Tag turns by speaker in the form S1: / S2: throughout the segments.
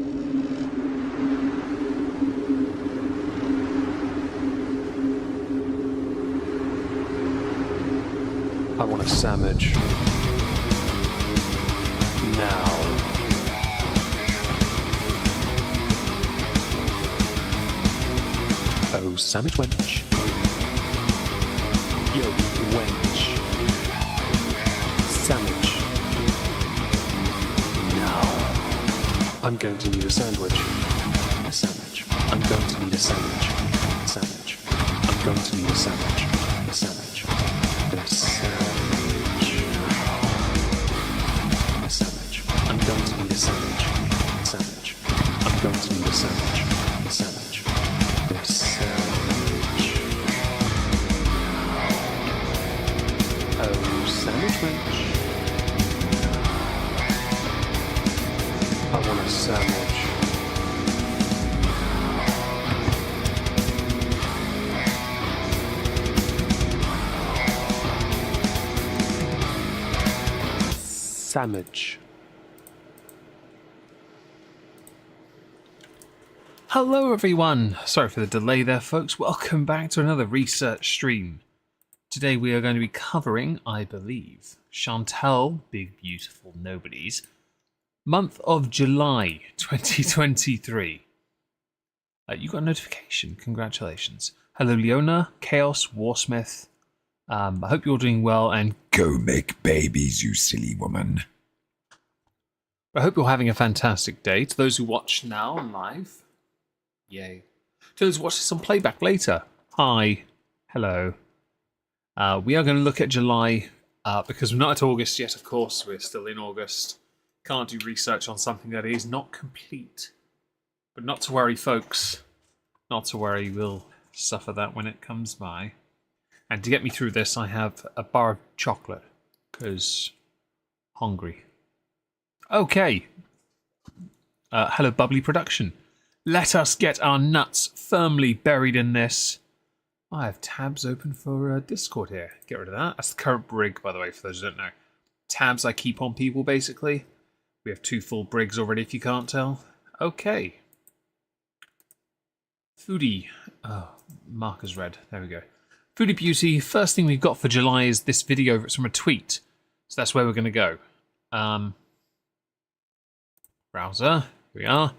S1: I want a sandwich. Now. Oh, sandwich wench. Yo, wench. Sandwich. Now. I'm going to need a sandwich. A sandwich. I'm going to need a sandwich. Sandwich. I'm going to need a sandwich. A sandwich. A sandwich. A sandwich. I'm going to need a sandwich. Sandwich. I'm going to need a sandwich. A sandwich. A sandwich. Oh, sandwich wench. I want a sandwich. Sandwich. Hello everyone! Sorry for the delay there folks, welcome back to another research stream. Today we are going to be covering, I believe, Chantal, Big Beautiful Nobodies, month of July 2023. You got a notification, congratulations. Hello Leona, Chaos, Warsmith, I hope you're doing well and
S2: go make babies, you silly woman.
S1: I hope you're having a fantastic day. To those who watch now live, yay. To those who watch this on playback later, hi, hello. We are going to look at July because we're not at August yet, of course. We're still in August. Can't do research on something that is not complete. But not to worry, folks. Not to worry, we'll suffer that when it comes by. And to get me through this, I have a bar of chocolate, because hungry. Okay. Hello, Bubbly Production. Let us get our nuts firmly buried in this. I have tabs open for Discord here. Get rid of that. That's the current brig, by the way, for those who don't know. Tabs I keep on people, basically. We have 2 full brigs already, if you can't tell. Okay. Foodie. Oh, marker's red. There we go. Foodie Beauty, first thing we've got for July is this video. It's from a tweet. So that's where we're going to go. Browser, here we are.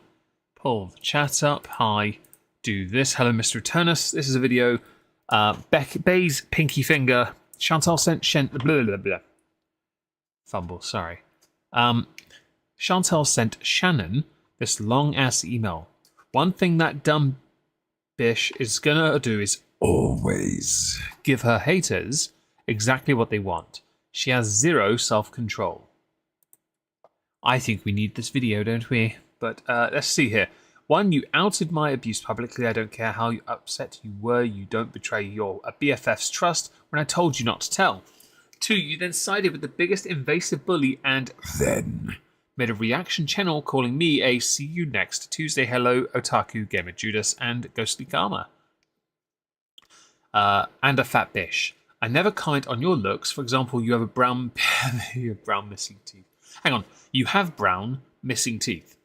S1: Pull the chat up. Hi. Do this. Hello, Mr. Eternus. This is a video. Beeze, Pinky Finger. Chantal sent blah, blah, blah. Fumble, sorry. Chantal sent Shannon this long-ass email. One thing that dumb bish is going to do is
S2: always
S1: give her haters exactly what they want. She has 0 self-control. I think we need this video, don't we? But let's see here. 1, you outed my abuse publicly. I don't care how upset you were. You don't betray your BFF's trust when I told you not to tell. 2, you then sided with the biggest invasive bully and
S2: then
S1: made a reaction channel calling me a see you next Tuesday hello otaku gamer Judas and ghostly karma. And a fat bish. I never comment on your looks. For example, you have a brown you have brown missing teeth. Hang on. You have brown missing teeth.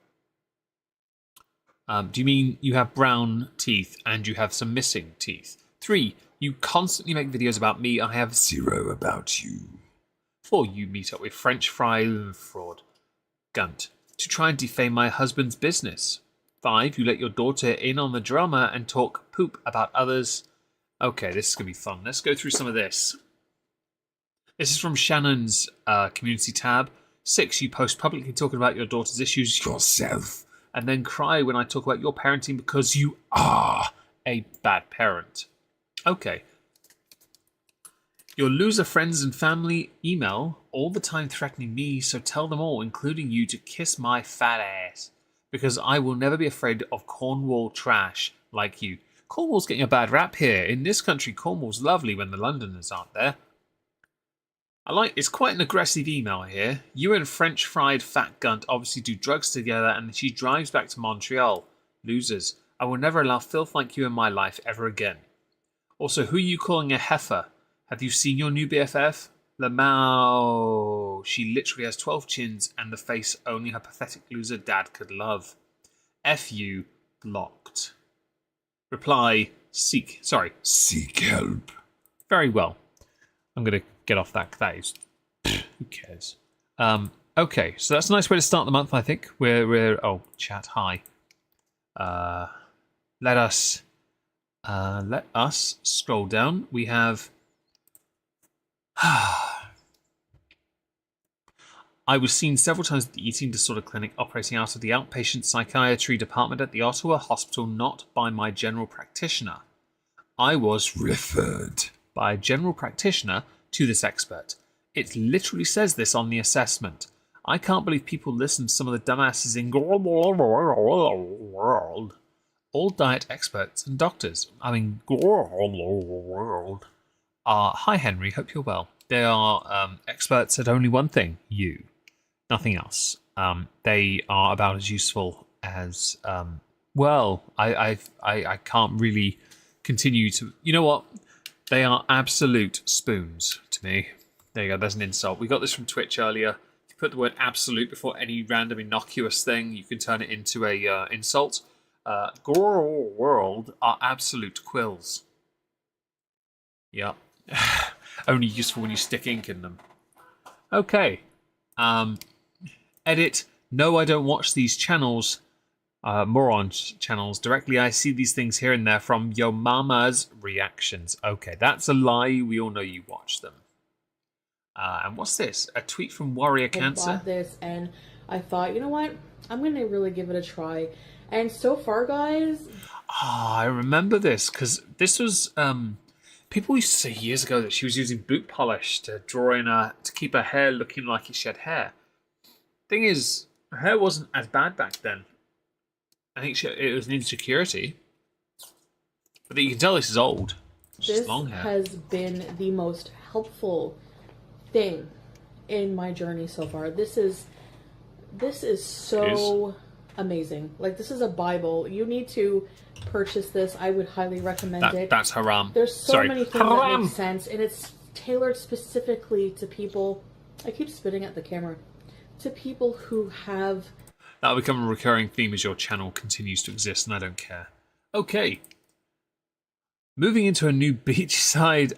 S1: Do you mean you have brown teeth and you have some missing teeth? 3, you constantly make videos about me. I have
S2: 0 about you.
S1: 4, you meet up with French fry fraud. Gunt. To try and defame my husband's business. 5, you let your daughter in on the drama and talk poop about others. Okay, this is going to be fun. Let's go through some of this. This is from Shannon's community tab. 6, you post publicly talking about your daughter's issues
S2: yourself
S1: and then cry when I talk about your parenting because you are a bad parent. Okay. Your loser friends and family email all the time threatening me, so tell them all, including you, to kiss my fat ass. Because I will never be afraid of Cornwall trash like you. Cornwall's getting a bad rap here. In this country, Cornwall's lovely when the Londoners aren't there. It's quite an aggressive email here. You and French fried fat gunt obviously do drugs together and she drives back to Montreal. Losers. I will never allow filth like you in my life ever again. Also, who are you calling a heifer? Have you seen your new BFF? Lamau. She literally has 12 chins and the face only her pathetic loser dad could love. FU blocked. Reply seek. Sorry.
S2: Seek help.
S1: Very well. I'm going to get off that. That is... Who cares? Okay, so that's a nice way to start the month, I think. We're oh, chat, hi. Let us scroll down. We have... I was seen several times at the eating disorder clinic operating out of the outpatient psychiatry department at the Ottawa Hospital, not by my general practitioner. I was
S2: Referred.
S1: by a general practitioner to this expert. It literally says this on the assessment. I can't believe people listen to some of the dumbasses in world. All diet experts and doctors, hi Henry, hope you're well. They are experts at only one thing, you. Nothing else. They are about as useful as I can't really continue to. You know what? They are absolute spoons to me. There you go. There's an insult. We got this from Twitch earlier. If you put the word absolute before any random innocuous thing, you can turn it into a insult. World are absolute quills. Yeah. Only useful when you stick ink in them. Okay. Edit. No, I don't watch these channels. Moron channels directly. I see these things here and there from Yo Mama's reactions. Okay, that's a lie. We all know you watch them. And what's this? A tweet from Warrior Cancer.
S3: I bought this and I thought, you know what? I'm gonna really give it a try. And so far, guys.
S1: I remember this because this was people used to say years ago that she was using boot polish to draw in to keep her hair looking like it shed hair. Thing is, her hair wasn't as bad back then. I think it was an insecurity. But you can tell this is old. It's
S3: This
S1: just long hair.
S3: has been the most helpful thing in my journey so far. This is so amazing. Like, this is a Bible. You need to purchase this. I would highly recommend it.
S1: That's haram.
S3: There's so
S1: Sorry.
S3: many things that make sense, and it's tailored specifically to people. I keep spitting at the camera. To people who have.
S1: That'll become a recurring theme as your channel continues to exist, and I don't care. Okay. Moving into a new beachside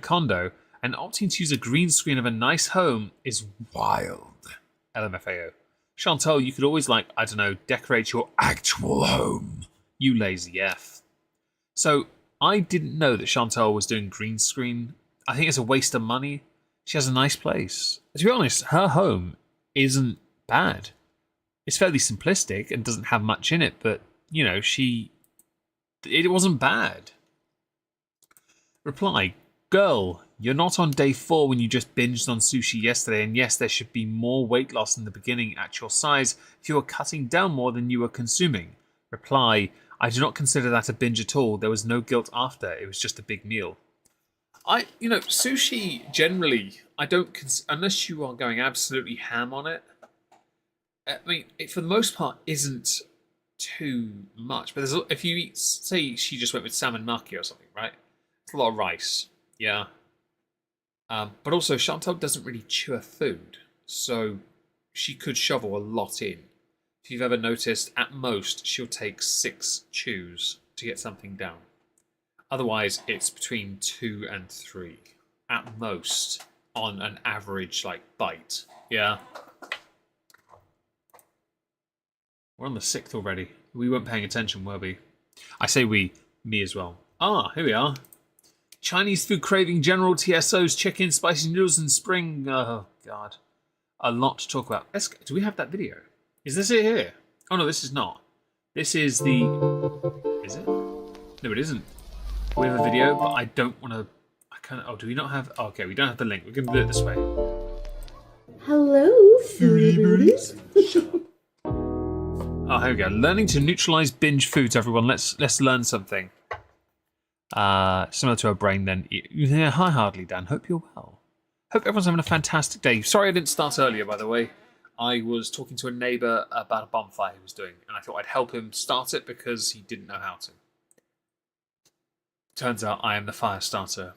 S1: condo and opting to use a green screen of a nice home is wild. LMFAO. Chantal, you could always, I don't know, decorate your actual home. You lazy F. So, I didn't know that Chantal was doing green screen. I think it's a waste of money. She has a nice place. To be honest, her home isn't bad. It's fairly simplistic and doesn't have much in it, but, you know, it wasn't bad. Reply, girl, you're not on day 4 when you just binged on sushi yesterday, and yes, there should be more weight loss in the beginning at your size if you were cutting down more than you were consuming. Reply, I do not consider that a binge at all. There was no guilt after. It was just a big meal. Sushi generally, I don't unless you are going absolutely ham on it. I mean, it for the most part isn't too much. But if you eat, say, she just went with salmon maki or something, right? It's a lot of rice, yeah. But also, Chantal doesn't really chew her food, so she could shovel a lot in. If you've ever noticed, at most she'll take 6 chews to get something down. Otherwise, it's between 2 and 3 at most on an average bite. Yeah. We're on the 6th already. We weren't paying attention, were we? I say we, me as well. Ah, here we are. Chinese food craving general TSOs, chicken, spicy noodles, and spring. Oh God, a lot to talk about. Do we have that video? Is this it here? Oh no, this is not. This is the. Is it? No, it isn't. We have a video, but I don't want to. I can't. Oh, do we not have? Oh, okay, we don't have the link. We're going to do it this way.
S3: Hello, foodie booties.
S1: Oh, here we go. Learning to neutralize binge foods, everyone. Let's learn something. Similar to a brain then. Yeah, hi, Hardly Dan. Hope you're well. Hope everyone's having a fantastic day. Sorry I didn't start earlier, by the way. I was talking to a neighbour about a bonfire he was doing, and I thought I'd help him start it because he didn't know how to. Turns out I am the fire starter.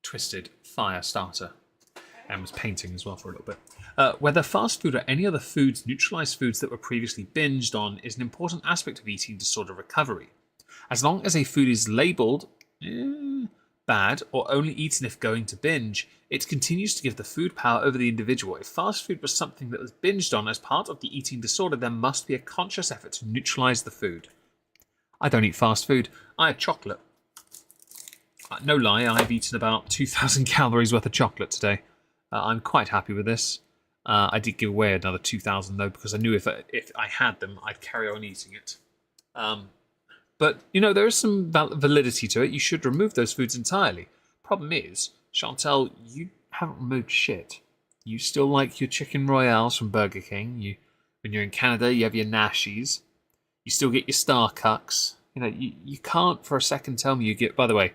S1: Twisted fire starter. And was painting as well for a little bit. Whether fast food or any other foods neutralize foods that were previously binged on is an important aspect of eating disorder recovery. As long as a food is labelled bad or only eaten if going to binge, it continues to give the food power over the individual. If fast food was something that was binged on as part of the eating disorder, there must be a conscious effort to neutralise the food. I don't eat fast food. I had chocolate. No lie, I've eaten about 2,000 calories worth of chocolate today. I'm quite happy with this. I did give away another 2,000 though, because I knew if I had them, I'd carry on eating it. But, you know, there is some validity to it. You should remove those foods entirely. Problem is, Chantel, you haven't removed shit. You still like your chicken royales from Burger King. When you're in Canada, you have your Nashies. You still get your Star Cucks. You know, you can't for a second tell me you get... By the way,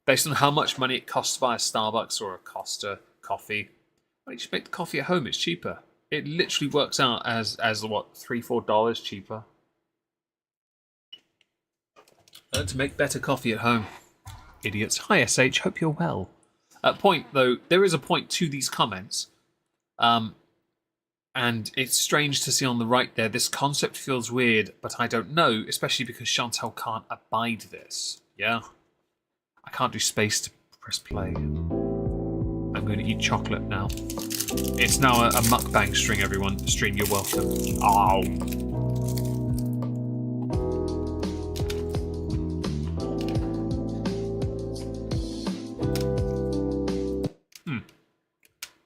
S1: based on how much money it costs to buy a Starbucks or a Costa coffee, why don't you just make the coffee at home? It's cheaper. It literally works out as what, $3-4 cheaper. Learn to make better coffee at home. Idiots. Hi, SH. Hope you're well. Point, though, there is a point to these comments. And it's strange to see on the right there, this concept feels weird, but I don't know, especially because Chantel can't abide this. Yeah? I can't do space to press play. I'm going to eat chocolate now. It's now a mukbang stream, everyone. Stream, you're welcome. Oh.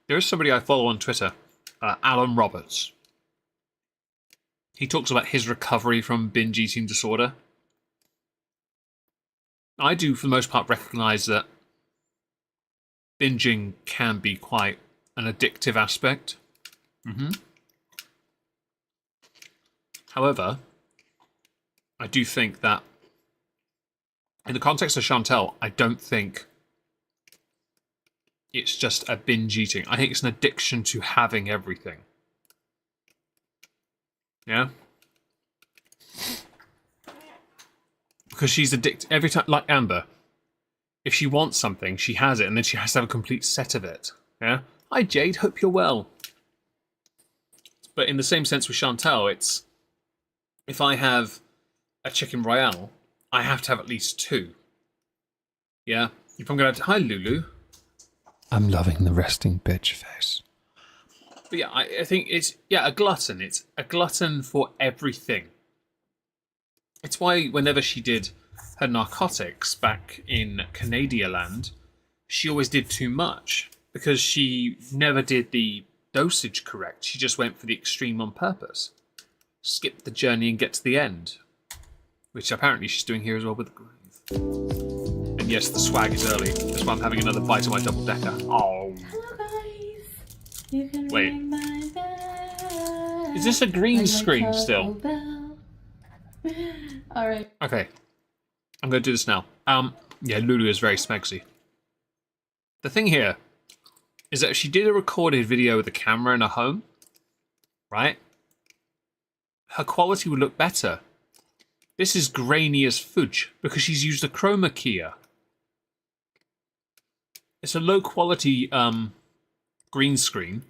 S1: There is somebody I follow on Twitter, Alan Roberts. He talks about his recovery from binge eating disorder. I do, for the most part, recognise that binging can be quite an addictive aspect. However, I do think that, in the context of Chantel, I don't think it's just a binge eating. I think it's an addiction to having everything. Yeah? Because she's addicted every time, like Amber. If she wants something, she has it, and then she has to have a complete set of it. Yeah? Hi Jade, hope you're well. But in the same sense with Chantal, it's... If I have a chicken royale, I have to have at least 2. Yeah? If I'm going to... Hi Lulu.
S2: I'm loving the resting bitch face.
S1: But yeah, I think it's... Yeah, a glutton. It's a glutton for everything. It's why whenever she did her narcotics back in Canadian land, she always did too much. Because she never did the dosage correct. She just went for the extreme on purpose. Skip the journey and get to the end. Which apparently she's doing here as well with the grave. And yes, the swag is early. That's why I'm having another bite of my double decker. Oh.
S3: Hello guys. You can
S1: Wait.
S3: ring my bell.
S1: Is this a green
S3: Like
S1: screen
S3: my
S1: still?
S3: bell. Alright.
S1: Okay. I'm going to do this now. Yeah, Lulu is very smegsy. The thing here is that if she did a recorded video with a camera in her home, right, her quality would look better. This is grainy as fudge because she's used a chroma keyer. It's a low quality green screen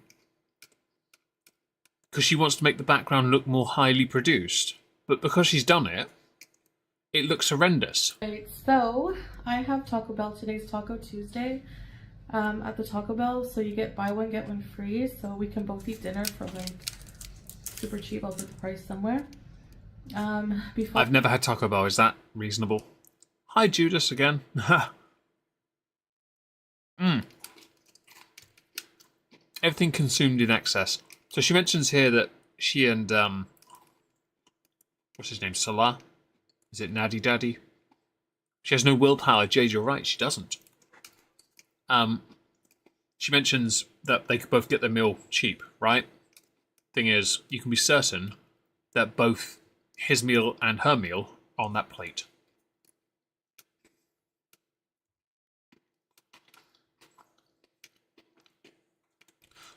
S1: because she wants to make the background look more highly produced. But because she's done it, it looks horrendous.
S3: Right, so I have Taco Bell. Today's Taco Tuesday at the Taco Bell. So you get buy one, get one free. So we can both eat dinner for like super cheap. I'll put the price somewhere. Before
S1: I've never had Taco Bell. Is that reasonable? Hi, Judas again. Everything consumed in excess. So she mentions here that she and what's his name? Salah? Is it Naddy Daddy? She has no willpower. Jade, you're right. She doesn't. She mentions that they could both get their meal cheap, right? Thing is, you can be certain that both his meal and her meal are on that plate.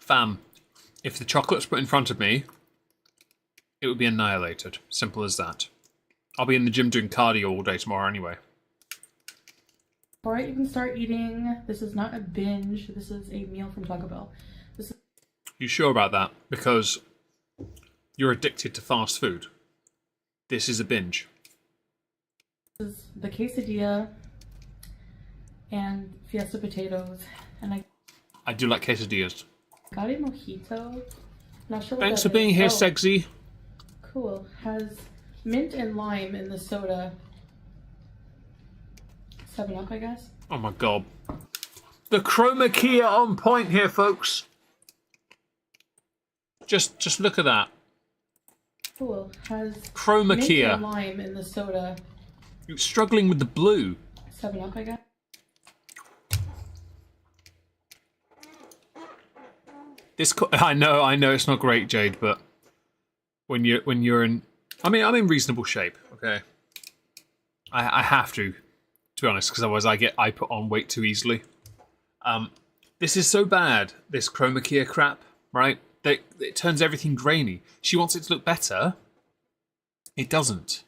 S1: Fam, if the chocolate's put in front of me, it would be annihilated. Simple as that. I'll be in the gym doing cardio all day tomorrow anyway.
S3: Alright, you can start eating. This is not a binge. This is a meal from Taco Bell.
S1: You sure about that? Because you're addicted to fast food. This is a binge.
S3: This is the quesadilla and fiesta potatoes, and
S1: I do like quesadillas.
S3: got a mojito. Not sure what
S1: Thanks
S3: that
S1: for being
S3: is.
S1: here,
S3: Oh,
S1: Sexy.
S3: cool. Has mint and lime in the soda. 7-Up, I guess.
S1: Oh my god. The chroma key are on point here, folks. Just look at that.
S3: Cool. Has
S1: Chroma
S3: mint
S1: key.
S3: and lime in the soda.
S1: You're struggling with the blue.
S3: 7-Up, I guess.
S1: I know it's not great, Jade, but when you're in, I'm in reasonable shape. Okay, I have to be honest, because otherwise I put on weight too easily. This is so bad. This chroma key crap, right? It turns everything grainy. She wants it to look better. It doesn't,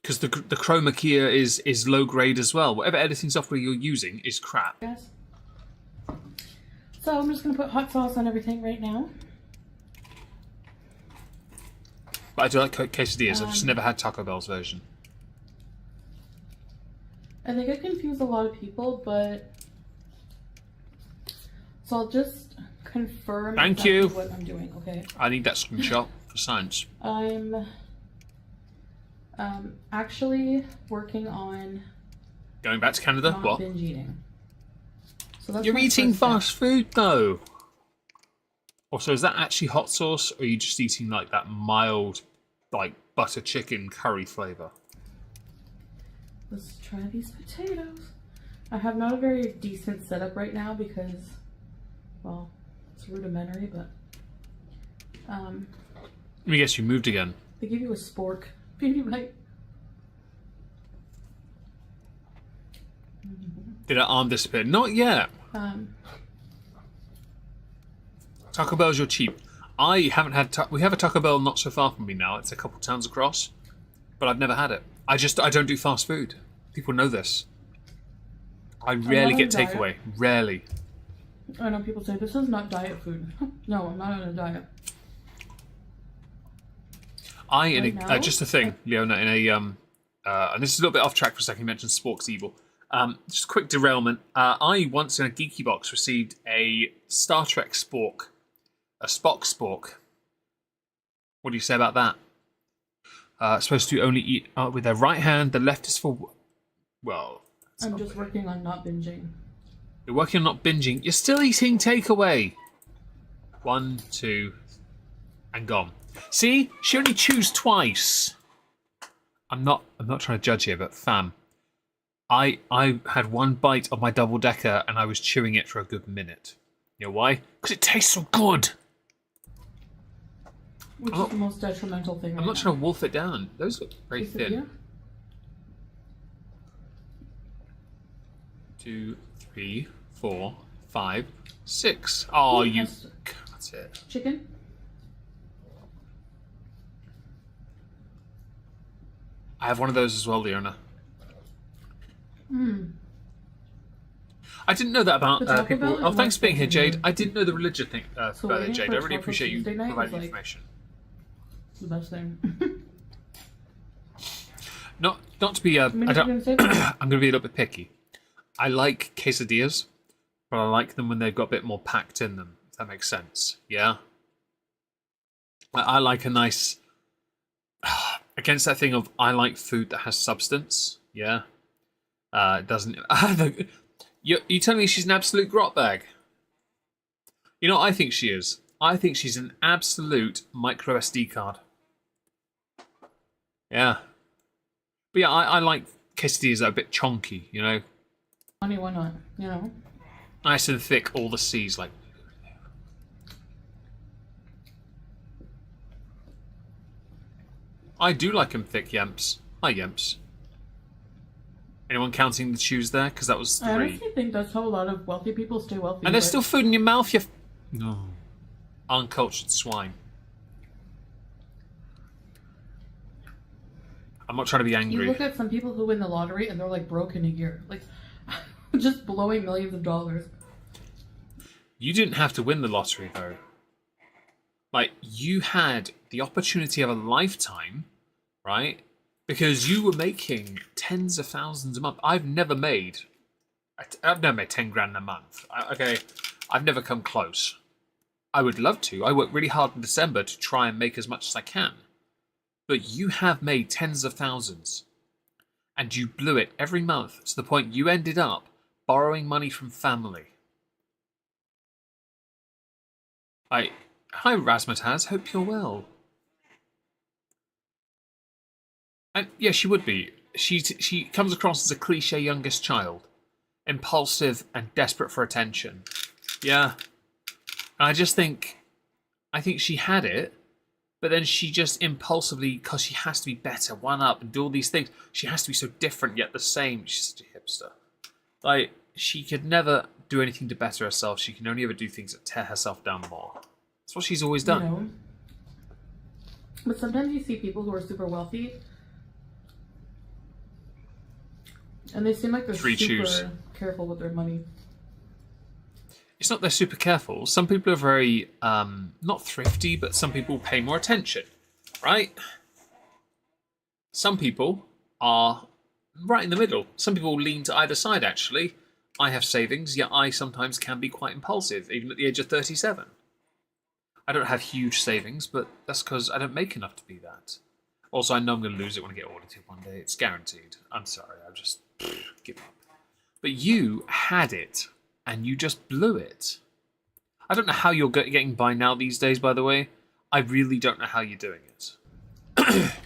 S1: because the chroma key is low grade as well. Whatever editing software you're using is crap.
S3: Yes. So I'm just gonna put hot sauce on everything right now.
S1: But I do like quesadillas. I've just never had Taco Bell's version.
S3: I think I confuse a lot of people, but so I'll just confirm
S1: Thank
S3: exactly
S1: you.
S3: what I'm doing. Okay.
S1: I need that screenshot for science.
S3: I'm actually working on
S1: Going back to Canada?
S3: not
S1: What?
S3: binge eating. So that's
S1: You're
S3: my
S1: eating
S3: first step.
S1: fast food though. Also, is that actually hot sauce, or are you just eating like that mild, like butter chicken curry flavor?
S3: Let's try these potatoes. I have not a very decent setup right now because, well, it's rudimentary, but
S1: Let me guess, you moved again.
S3: they give you a spork. Beauty bite.
S1: Did our arm disappear? Not yet. Taco Bell's your cheap. I haven't had. We have a Taco Bell not so far from me now. It's a couple towns across, but I've never had it. I don't do fast food. People know this. I rarely
S3: not
S1: get
S3: on a diet.
S1: takeaway. Rarely.
S3: I know people say this is not diet food. No, I'm not on a diet. Right now?
S1: Just a thing, Leona. In a and this is a little bit off track for a second. You mentioned Spork's evil. Just a quick derailment. I once in a geeky box received a Star Trek Spork, a Spock Spork. What do you say about that? Supposed to only eat with their right hand. The left is for, well.
S3: I'm just working on not binging.
S1: You're working on not binging. You're still eating takeaway. 1, 2, and gone. See, she only chews twice. I'm not trying to judge here, but fam, I had one bite of my double decker and I was chewing it for a good minute. You know why? Because it tastes so good.
S3: Which is the most detrimental thing right
S1: I'm not
S3: now.
S1: trying to wolf it down. Those look very
S3: Quesadilla?
S1: thin. 2, 3, 4, 5, 6. Oh, you. That's it.
S3: Chicken?
S1: I have one of those as well, Leona. I didn't know that about
S3: The Taco
S1: people.
S3: Bell is
S1: Oh, thanks for being here,
S3: expensive.
S1: Jade. I didn't know the religion thing
S3: So
S1: about it,
S3: waiting
S1: Jade.
S3: for
S1: I really
S3: Taco
S1: appreciate you
S3: Tuesday night
S1: providing
S3: was, like,
S1: information.
S3: The best thing.
S1: Not to be. I
S3: Minute
S1: don't.
S3: you're gonna say?
S1: I'm going to be a little bit picky. I like quesadillas, but I like them when they've got a bit more packed in them. If that makes sense. Yeah. I like a nice. Against that thing of I like food that has substance. Yeah. It doesn't. You telling me she's an absolute grot bag? You know what I think she is? I think she's an absolute micro SD card. Yeah. But yeah, I like quesadillas that are a bit chonky, you know?
S3: Honey, why not? You know?
S1: Nice and thick, all the C's, like... I do like them thick, Yemps. Hi, Yemps. Anyone counting the chews there? Because that was 3.
S3: I honestly think that's how a lot of wealthy people stay wealthy.
S1: And there's
S3: but
S1: still food in your mouth, you... No. Uncultured swine. I'm not trying to be
S3: you
S1: angry.
S3: look at some people who win the lottery and they're like broke in a year. Like, just blowing millions of dollars.
S1: You didn't have to win the lottery, though. Like, you had the opportunity of a lifetime, right? Because you were making tens of thousands a month. I've never made 10 grand a month. Okay, I've never come close. I would love to. I work really hard in December to try and make as much as I can. But you have made tens of thousands. And you blew it every month to the point you ended up borrowing money from family. Hi, Razmataz. Hope you're well. And yeah, she would be. She comes across as a cliche youngest child. Impulsive and desperate for attention. Yeah. And I think she had it, but then she just impulsively, because she has to be better, one up, and do all these things. She has to be so different yet the same. She's such a hipster. Like, she could never do anything to better herself. She can only ever do things that tear herself down more. That's what she's always done.
S3: You know? But sometimes you see people who are super wealthy, and they seem like they're super careful with their money.
S1: It's not they're super careful. Some people are very, not thrifty, but some people pay more attention, right? Some people are right in the middle. Some people lean to either side, actually. I have savings, yet I sometimes can be quite impulsive, even at the age of 37. I don't have huge savings, but that's because I don't make enough to be that. Also, I know I'm going to lose it when I get audited one day. It's guaranteed. I'm sorry. I'll just give up. But you had it, and you just blew it. I don't know how you're getting by now these days, by the way. I really don't know how you're doing it.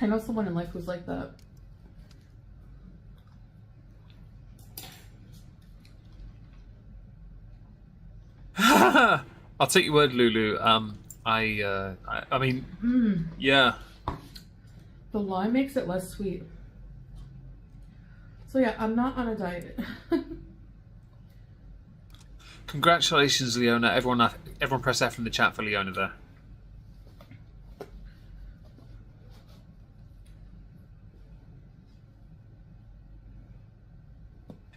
S3: I know someone in life who's like that.
S1: I'll take your word, Lulu. I mean, yeah.
S3: The lime makes it less sweet. So yeah, I'm not on a diet.
S1: Congratulations, Leona. Everyone press F in the chat for Leona there.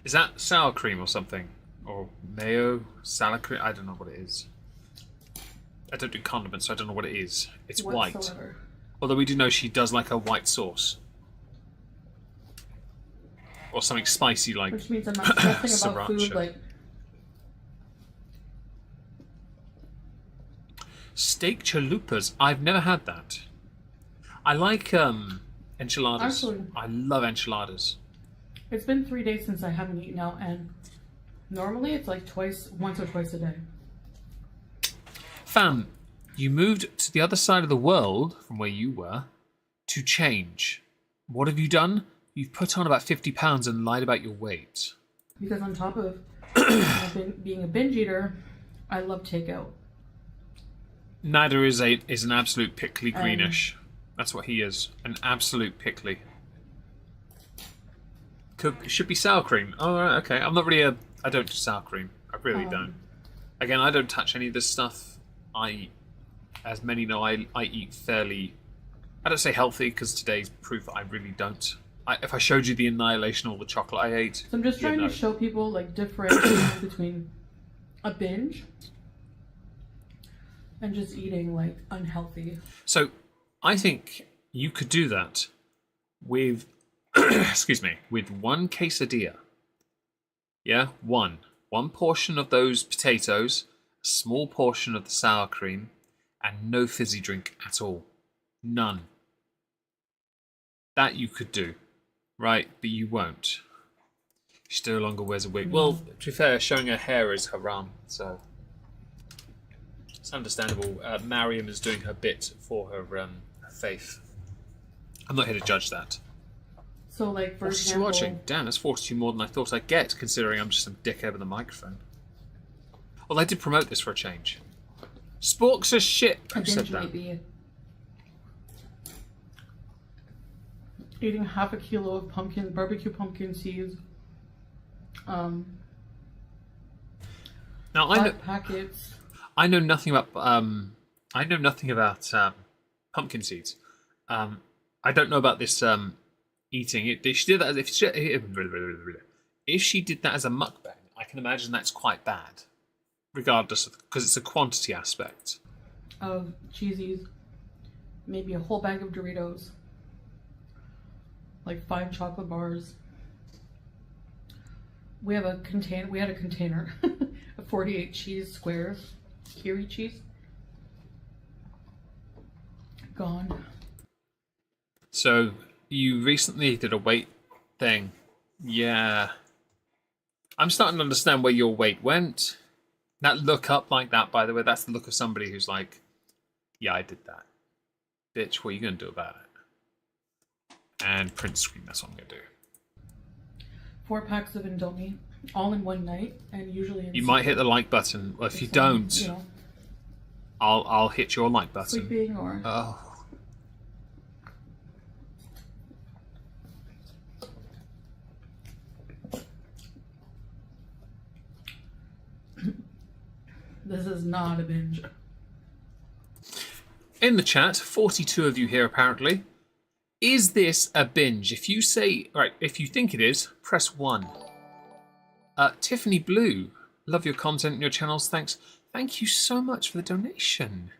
S1: Is that sour cream or something? Or mayo? Salad cream? I don't know what it is. I don't do condiments, so I don't know what it is. It's
S3: whatsoever.
S1: White. Although we do know she does like a white sauce. Or something spicy like
S3: Which means I'm not stressing about food like...
S1: Steak chalupas. I've never had that. I like enchiladas.
S3: Actually,
S1: I love enchiladas.
S3: It's been 3 days since I haven't eaten out, and normally it's like once or twice a day.
S1: Fam, you moved to the other side of the world from where you were to change. What have you done? You've put on about 50 pounds and lied about your weight.
S3: Because on top of being a binge eater, I love takeout.
S1: Nader is an absolute pickly greenish. That's what he is. An absolute pickly. Should be sour cream. Oh, right, okay. I'm not really I don't do sour cream. I really don't. Again, I don't touch any of this stuff. As many know, I eat fairly... I don't say healthy, because today's proof that I really don't. If I showed you the annihilation of all the chocolate I ate...
S3: So I'm just trying to show people, like, differentiating between a binge and just eating, like, unhealthy.
S1: So, I think you could do that with... excuse me, with one quesadilla. Yeah, one. One portion of those potatoes, a small portion of the sour cream, and no fizzy drink at all. None. That you could do, right? But you won't. She no longer wears a wig. No. Well, to be fair, showing her hair is haram, so it's understandable. Mariam is doing her bit for her faith. I'm not here to judge that.
S3: So, like, for
S1: example... What are you watching? Damn, that's 42 more than I thought I'd get, considering I'm just some dickhead with a microphone. Well, I did promote this for a change. Sporks are shit. Who said that?
S3: Maybe. Eating half a kilo of barbecue pumpkin seeds.
S1: Now I know
S3: packets.
S1: I know nothing about pumpkin seeds. I don't know about this eating it. If she did that, if she did that as a mukbang, I can imagine that's quite bad. regardless of, because it's a quantity aspect.
S3: Of cheesies, maybe a whole bag of Doritos, like 5 chocolate bars. We had a container of 48 cheese squares, Kiri cheese. Gone.
S1: So you recently did a weight thing. Yeah. I'm starting to understand where your weight went. That look up like that, by the way, that's the look of somebody who's like, yeah, I did that. Bitch, what are you going to do about it? And print screen, that's what I'm going to do.
S3: 4 packs of Indomie, all in one night, and usually
S1: you might hit the like button. Well, if you don't, you know, I'll hit your like button.
S3: Sleeping or This is not a binge.
S1: In the chat, 42 of you here apparently. Is this a binge? If you say, right, if you think it is, press 1. Tiffany Blue, love your content and your channels, thanks. Thank you so much for the donation.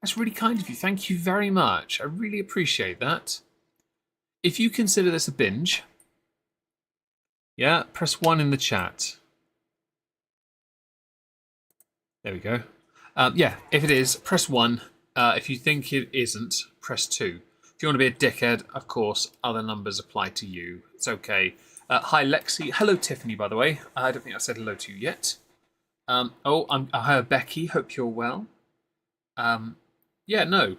S1: That's really kind of you, thank you very much. I really appreciate that. If you consider this a binge, yeah, press 1 in the chat. There we go. Yeah, if it is, press 1. If you think it isn't, press 2. If you want to be a dickhead, of course, other numbers apply to you. It's okay. Hi, Lexi. Hello, Tiffany, by the way. I don't think I said hello to you yet. Hi, Becky. Hope you're well. Yeah, no.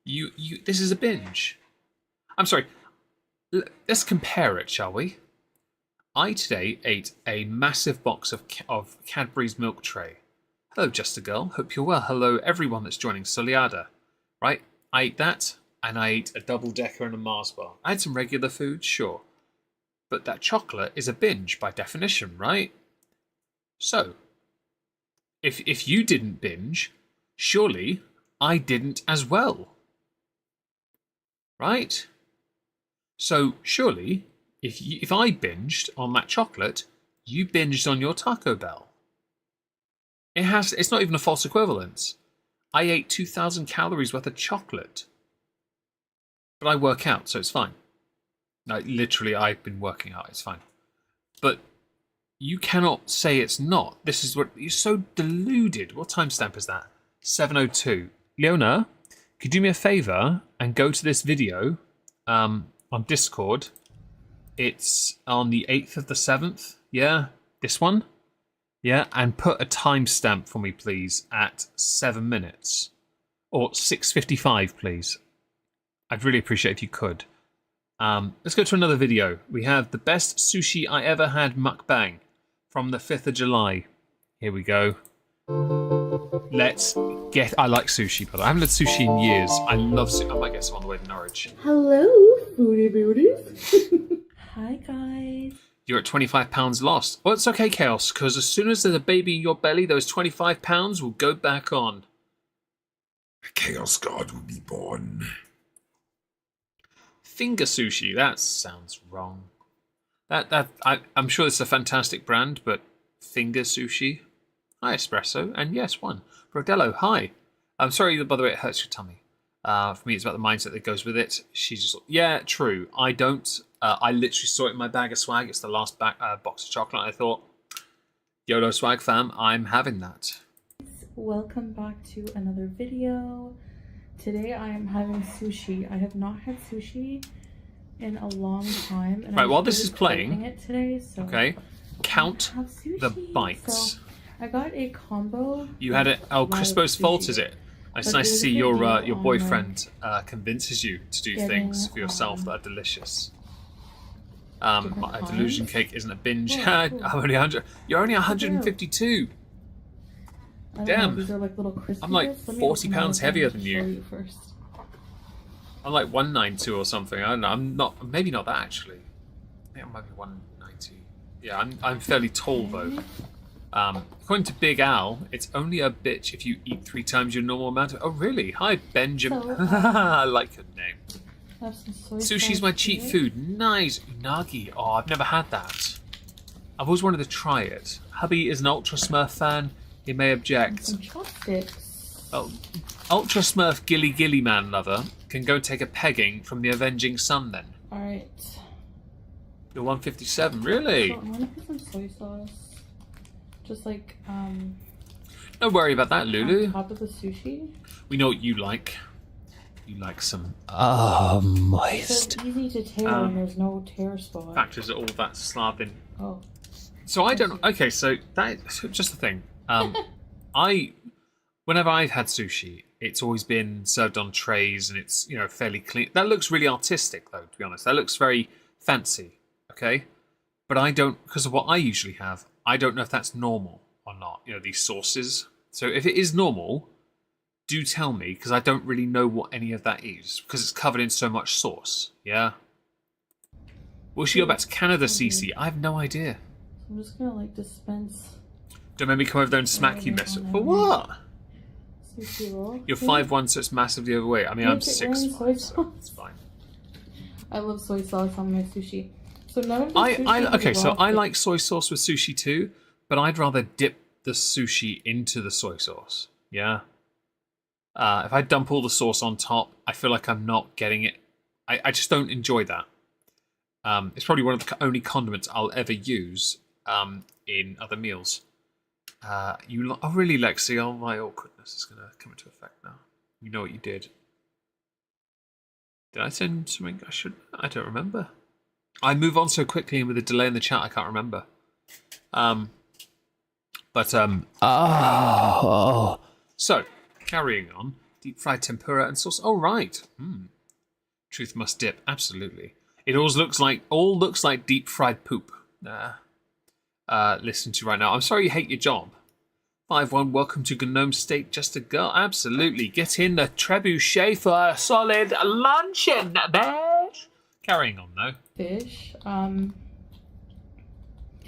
S1: This is a binge. I'm sorry. Let's compare it, shall we? I today ate a massive box of Cadbury's milk tray. Hello, Just a Girl. Hope you're well. Hello, everyone that's joining Soliada. Right? I ate that, and I ate a double-decker and a Mars bar. I had some regular food, sure. But that chocolate is a binge by definition, right? So, if you didn't binge, surely I didn't as well. Right? So, surely, if I binged on that chocolate, you binged on your Taco Bell. It's not even a false equivalence. I ate 2,000 calories worth of chocolate. But I work out, so it's fine. No, literally, I've been working out, it's fine. But you cannot say it's not. This is what, you're so deluded. What timestamp is that? 7:02. Leona, could you do me a favour and go to this video on Discord? It's on the 8th of the 7th. Yeah, this one. Yeah, and put a timestamp for me, please, at 7 minutes. Or 6:55, please. I'd really appreciate if you could. Let's go to another video. We have the best sushi I ever had mukbang from the 5th of July. Here we go. I like sushi, but I haven't had sushi in years. I love sushi. I might get some on the way to Norwich.
S3: Hello, foodie beauties. Hi, guys.
S1: You're at £25 lost. Well, it's okay, Chaos, because as soon as there's a baby in your belly, those £25 will go back on.
S2: A Chaos God will be born.
S1: Finger sushi, that sounds wrong. I'm sure it's a fantastic brand, but finger sushi? Hi, Espresso, and yes, one. Brodello, hi. I'm sorry, by the way, it hurts your tummy. For me, it's about the mindset that goes with it. She's just, yeah, true. I don't. I literally saw it in my bag of swag. It's the last box of chocolate. I thought, YOLO swag fam, I'm having that.
S3: Welcome back to another video. Today I am having sushi. I have not had sushi in a long time. And
S1: right, while this is playing,
S3: it today, so
S1: okay, count the bites.
S3: So I got a combo.
S1: You had it. Oh, Crispo's fault, is it? It's nice to see your boyfriend convinces you to do things for yourself that are delicious. A delusion cake isn't a binge. I'm only 100. You're only 152. Damn.
S3: These are like little crispy.
S1: I'm like 40 pounds heavier than you. I'm like 192 or something. I don't know. I'm not. Maybe not that actually. I think I might be 190. Yeah, I'm fairly tall though. According to Big Al, it's only a bitch if you eat 3 times your normal amount of... Oh, really? Hi, Benjamin. So, I like your name. Sushi's my cheat food. Nice. Unagi. Oh, I've never had that. I've always wanted to try it. Hubby is an Ultra Smurf fan. He may object.
S3: Some chopsticks.
S1: Oh, Ultra Smurf Gilly Gilly Man Lover can go take a pegging from the Avenging Sun then.
S3: Alright.
S1: You're 157, really?
S3: So I'm gonna put some soy sauce. Just like,
S1: Don't worry about that, Lulu.
S3: on top of the sushi.
S1: We know what you like. You like some
S2: Moist.
S3: It's easy to tear and there's no tear spot.
S1: factors all that slathing.
S3: Oh.
S1: So I don't. Okay, so that's just the thing. Whenever I've had sushi, it's always been served on trays and it's fairly clean. That looks really artistic, though. To be honest, that looks very fancy. Okay, but I don't, because of what I usually have. I don't know if that's normal or not. These sauces. So if it is normal, do tell me, because I don't really know what any of that is, because it's covered in so much sauce. Yeah. Will she go back to Canada, Cece? I have no idea.
S3: I'm just gonna like dispense
S1: Don't make me come over there and smack you, miss. For what?
S3: sushi roll.
S1: You're 5'1", so it's massively overweight. I mean, I'm
S3: Make it rain soy
S1: 6'5", so
S3: sauce.
S1: it's fine.
S3: I love soy sauce on my sushi. So none of the
S1: Okay, so I
S3: raw
S1: like soy sauce with sushi too, but I'd rather dip the sushi into the soy sauce. Yeah. If I dump all the sauce on top, I feel like I'm not getting it. I just don't enjoy that. It's probably one of the only condiments I'll ever use in other meals. Oh, really, Lexi? Oh, my awkwardness is going to come into effect now. You know what you did. Did I send something I should? I don't remember. I move on so quickly and with a delay in the chat, I can't remember. So, carrying on. Deep fried tempura and sauce. Oh, right. Truth must dip. Absolutely. It all looks like deep fried poop. Listen to right now. I'm sorry you hate your job. 5-1, welcome to Gnome State, just a girl. Absolutely. Get in the trebuchet for a solid luncheon, bitch. Carrying on, though.
S3: fish.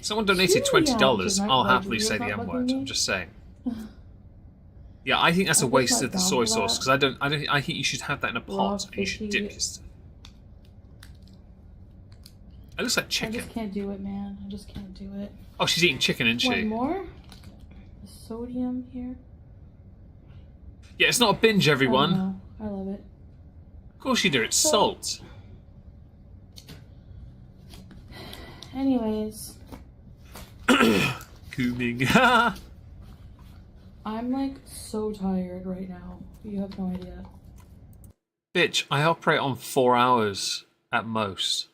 S1: Someone donated $20.
S3: Celiac,
S1: I'll
S3: like,
S1: happily
S3: Rodriguez
S1: say the
S3: not
S1: M
S3: bugging
S1: word.
S3: me?
S1: I'm just saying. Yeah, I think that's a
S3: I'll
S1: waste
S3: put
S1: of the
S3: that
S1: soy
S3: down for
S1: sauce
S3: that.
S1: because I think you should have that in a
S3: Raw
S1: pot and you should dip
S3: fishy.
S1: your stuff. It looks like
S3: I
S1: chicken.
S3: just can't do it, man. I just can't do it.
S1: Oh, she's eating chicken, isn't
S3: One
S1: she?
S3: more. The sodium here.
S1: Yeah, it's not a binge, everyone.
S3: Oh, no. I love it.
S1: Of course you do. It's salt.
S3: Anyways,
S1: Cooming.
S3: I'm like so tired right now. You have no idea.
S1: Bitch, I operate on 4 hours at most.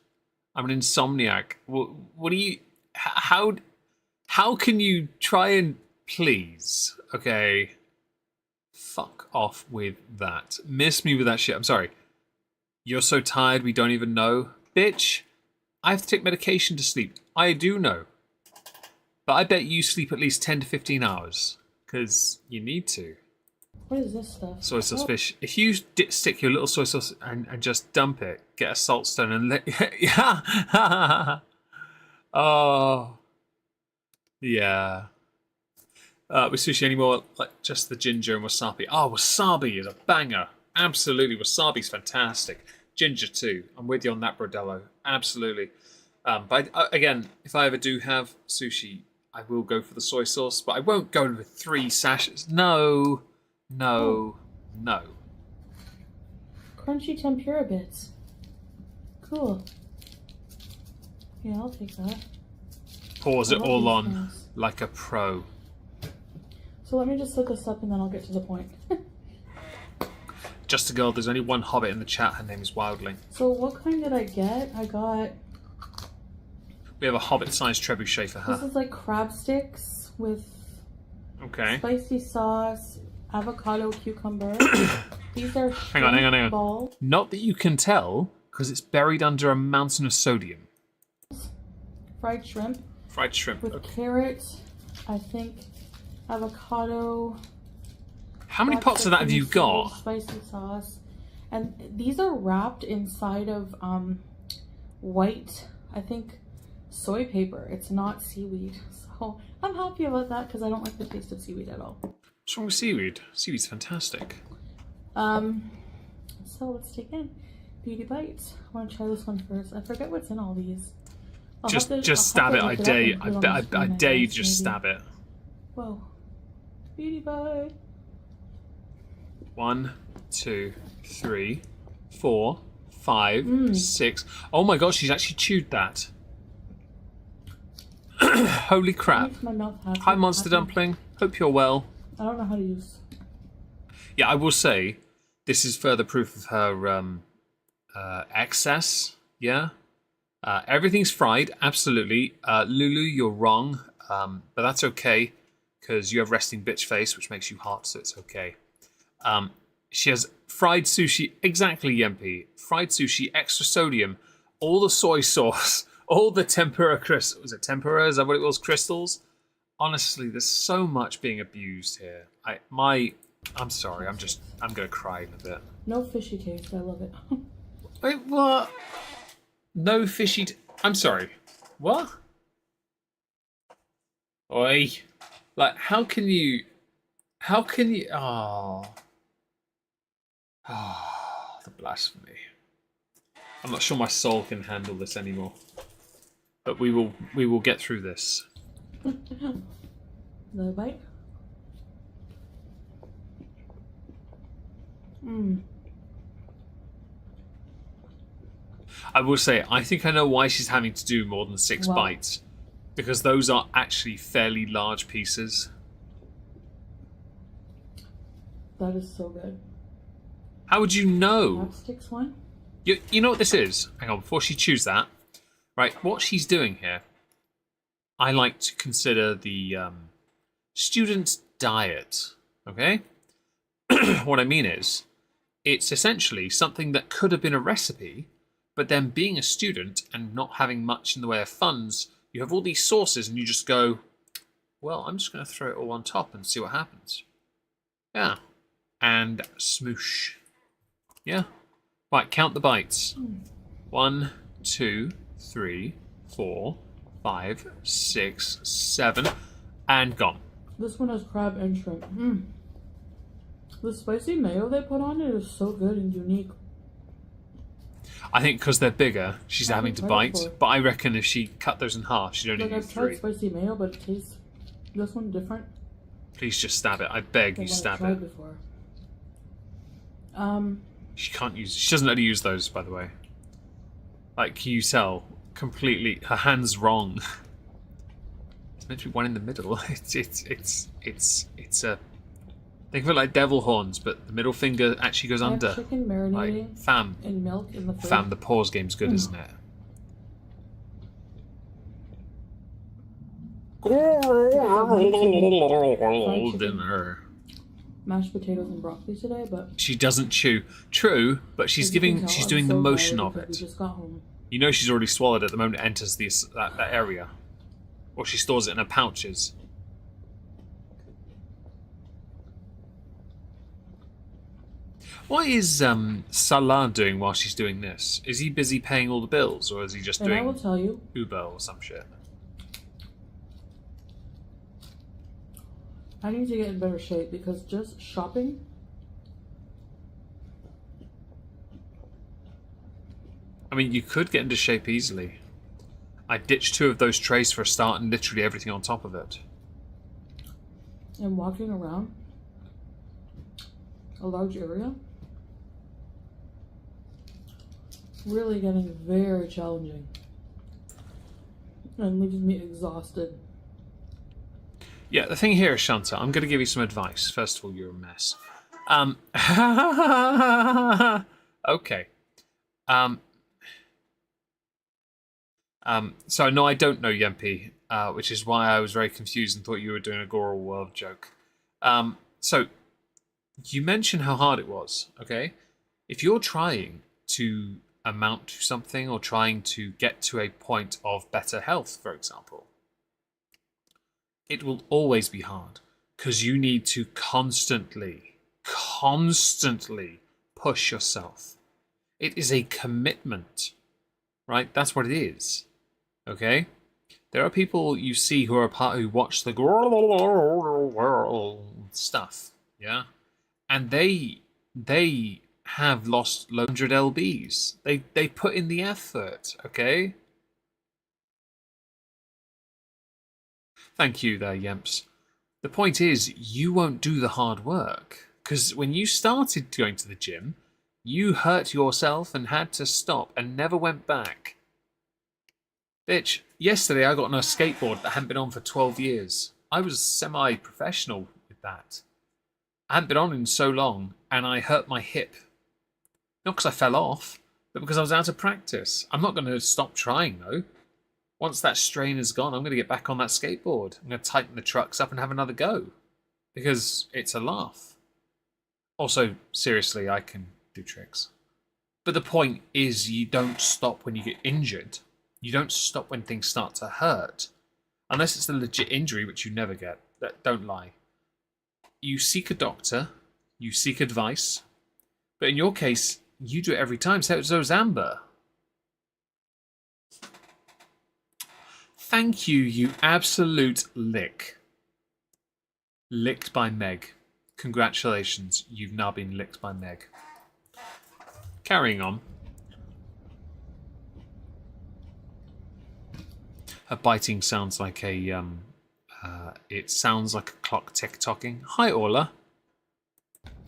S1: I'm an insomniac. What do you... How can you try and... Please, okay... Fuck off with that. Miss me with that shit. I'm sorry. You're so tired we don't even know. Bitch, I have to take medication to sleep. I do know. But I bet you sleep at least 10 to 15 hours. Because you need to.
S3: What is this stuff?
S1: Soy sauce fish. If you stick your little soy sauce and just dump it, get a salt stone and let... Yeah. Oh. Yeah. With sushi anymore, like just the ginger and wasabi. Oh, wasabi is a banger. Absolutely, wasabi's fantastic. Ginger too. I'm with you on that, Brodello. Absolutely. But again, if I ever do have sushi, I will go for the soy sauce, but I won't go with 3 sachets. No.
S3: Crunchy tempura bits. Cool. Yeah, I'll take that.
S1: Pours it
S3: I love
S1: all
S3: these
S1: on
S3: things.
S1: like a pro.
S3: So let me just look this up and then I'll get to the point.
S1: Just a girl, there's only one hobbit in the chat, her name is Wildling.
S3: So what kind did I get? I got...
S1: We have a hobbit-sized trebuchet for
S3: This
S1: her.
S3: is like crab sticks with
S1: Okay.
S3: spicy sauce, avocado, cucumber. These are
S1: Hang on.
S3: ball.
S1: Not that you can tell, because it's buried under a mountain of sodium.
S3: Fried shrimp
S1: Fried shrimp.
S3: with
S1: Okay.
S3: carrot, I think, avocado.
S1: How many pots of that have you got?
S3: Spicy sauce. And these are wrapped inside of white, I think, soy paper. It's not seaweed. So I'm happy about that because I don't like the taste of seaweed at all.
S1: What's wrong with seaweed? Seaweed's fantastic.
S3: So let's take in beauty bites. I want to try this one first. I forget what's in all these.
S1: Just stab it. I dare you. I dare you to just stab it.
S3: Whoa. Beauty pie.
S1: 1, 2, 3, 4, 5, 6. Oh my gosh, she's actually chewed that. Holy crap.
S3: Makes my mouth happy.
S1: Hi, Monster Dumpling. Hope you're well.
S3: I don't know how to use.
S1: Yeah, I will say this is further proof of her excess. Yeah. Everything's fried, absolutely. Lulu, you're wrong, but that's okay because you have resting bitch face, which makes you hot, so it's okay. She has fried sushi, exactly, Yempi. Fried sushi, extra sodium, all the soy sauce, all the tempura crystals. Was it tempura? Is that what it was? Crystals? Honestly, there's so much being abused here. I'm sorry. I'm gonna cry in a bit.
S3: No fishy taste. I love it.
S1: Wait, what? No fishy. I'm sorry. What? Oi! Like, how can you? Oh, the blasphemy! I'm not sure my soul can handle this anymore. But we will get through this.
S3: Another bite. Mmm.
S1: I will say, I think I know why she's having to do more than 6 bites. Because those are actually fairly large pieces.
S3: That is so good.
S1: How would you know?
S3: Chopsticks one?
S1: You know what this is? Hang on, before she chews that. Right, what she's doing here, I like to consider the student diet. Okay? What I mean is, it's essentially something that could have been a recipe, but then being a student and not having much in the way of funds, you have all these sauces and you just go, well, I'm just going to throw it all on top and see what happens. Yeah. And smoosh. Yeah. Right, count the bites. 1, 2, 3, 4, 5, 6, 7, and gone.
S3: This one has crab and shrimp. The spicy mayo they put on it is so good and unique.
S1: I think because they're bigger, she's having to bite. But I reckon if she cut those in half, she'd only use 3.
S3: I've tried spicy mayo, but it tastes this one different.
S1: Please just stab it. I beg you, stab it.
S3: Before.
S1: She can't use. She doesn't let her use those, by the way. Like, can you tell? Completely, her hand's wrong. It's meant to be one in the middle. It's a. Think of it like devil horns, but the middle finger actually goes under.
S3: Chicken marinating
S1: like, fam.
S3: in milk in the fridge.
S1: Fam, the pause game's good, isn't it? Dinner.
S3: Mashed potatoes and broccoli today, but
S1: she doesn't chew. True, but she's doing the motion of it.
S3: We just got home.
S1: You know she's already swallowed it the moment it enters that area, or she stores it in her pouches. What is Salah doing while she's doing this? Is he busy paying all the bills, or is he just doing
S3: I will tell you,
S1: Uber or some shit?
S3: I need to get in better shape because just shopping.
S1: I mean, you could get into shape easily. I ditched 2 of those trays for a start and literally everything on top of it.
S3: And walking around a large area, really getting very challenging and leaves me exhausted.
S1: Yeah, the thing here is, Shanta, I'm going to give you some advice. First of all, you're a mess. Okay. So no, I don't know Yempi, which is why I was very confused and thought you were doing a Goral World joke. So you mentioned how hard it was, okay? If you're trying to amount to something or trying to get to a point of better health, for example, it will always be hard because you need to constantly push yourself. It is a commitment, right? That's what it is. Okay? There are people you see who watch the stuff, yeah? And they have lost 100 lbs. They put in the effort, okay? Thank you there, Yemps. The point is, you won't do the hard work. Because when you started going to the gym, you hurt yourself and had to stop and never went back. Bitch, yesterday I got on a skateboard that hadn't been on for 12 years. I was semi-professional with that. I hadn't been on in so long, and I hurt my hip. Not because I fell off, but because I was out of practice. I'm not going to stop trying, though. Once that strain is gone, I'm going to get back on that skateboard. I'm going to tighten the trucks up and have another go. Because it's a laugh. Also, seriously, I can do tricks. But the point is, you don't stop when you get injured. You don't stop when things start to hurt. Unless it's a legit injury, which you never get. Don't lie. You seek a doctor. You seek advice. But in your case, you do it every time. So is Amber. Thank you, you absolute lick. Licked by Meg. Congratulations, you've now been licked by Meg. Carrying on. Her biting sounds like a it sounds like a clock tick-tocking. Hi, Orla.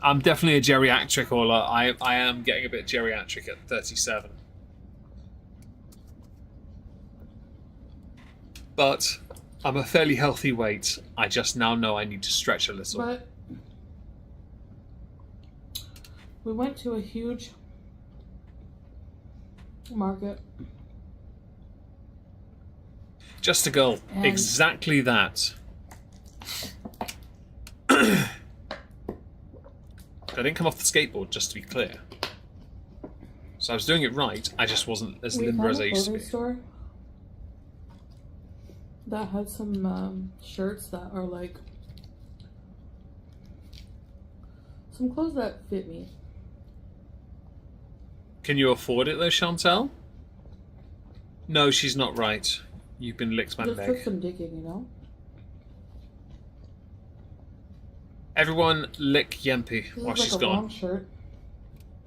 S1: I'm definitely a geriatric, Orla. I am getting a bit geriatric at 37. But I'm a fairly healthy weight. I just now know I need to stretch a little.
S3: But we went to a huge market.
S1: Just a girl.
S3: And
S1: exactly that. I didn't come off the skateboard, just to be clear. So I was doing it right. I just wasn't as limber as I used to be.
S3: Store that had some shirts that are like some clothes that fit me.
S1: Can you afford it though, Chantal? No, she's not right. You've been licked by
S3: Just
S1: Meg.
S3: took some digging, you know.
S1: Everyone lick Yempy while she's
S3: like a
S1: gone.
S3: long shirt.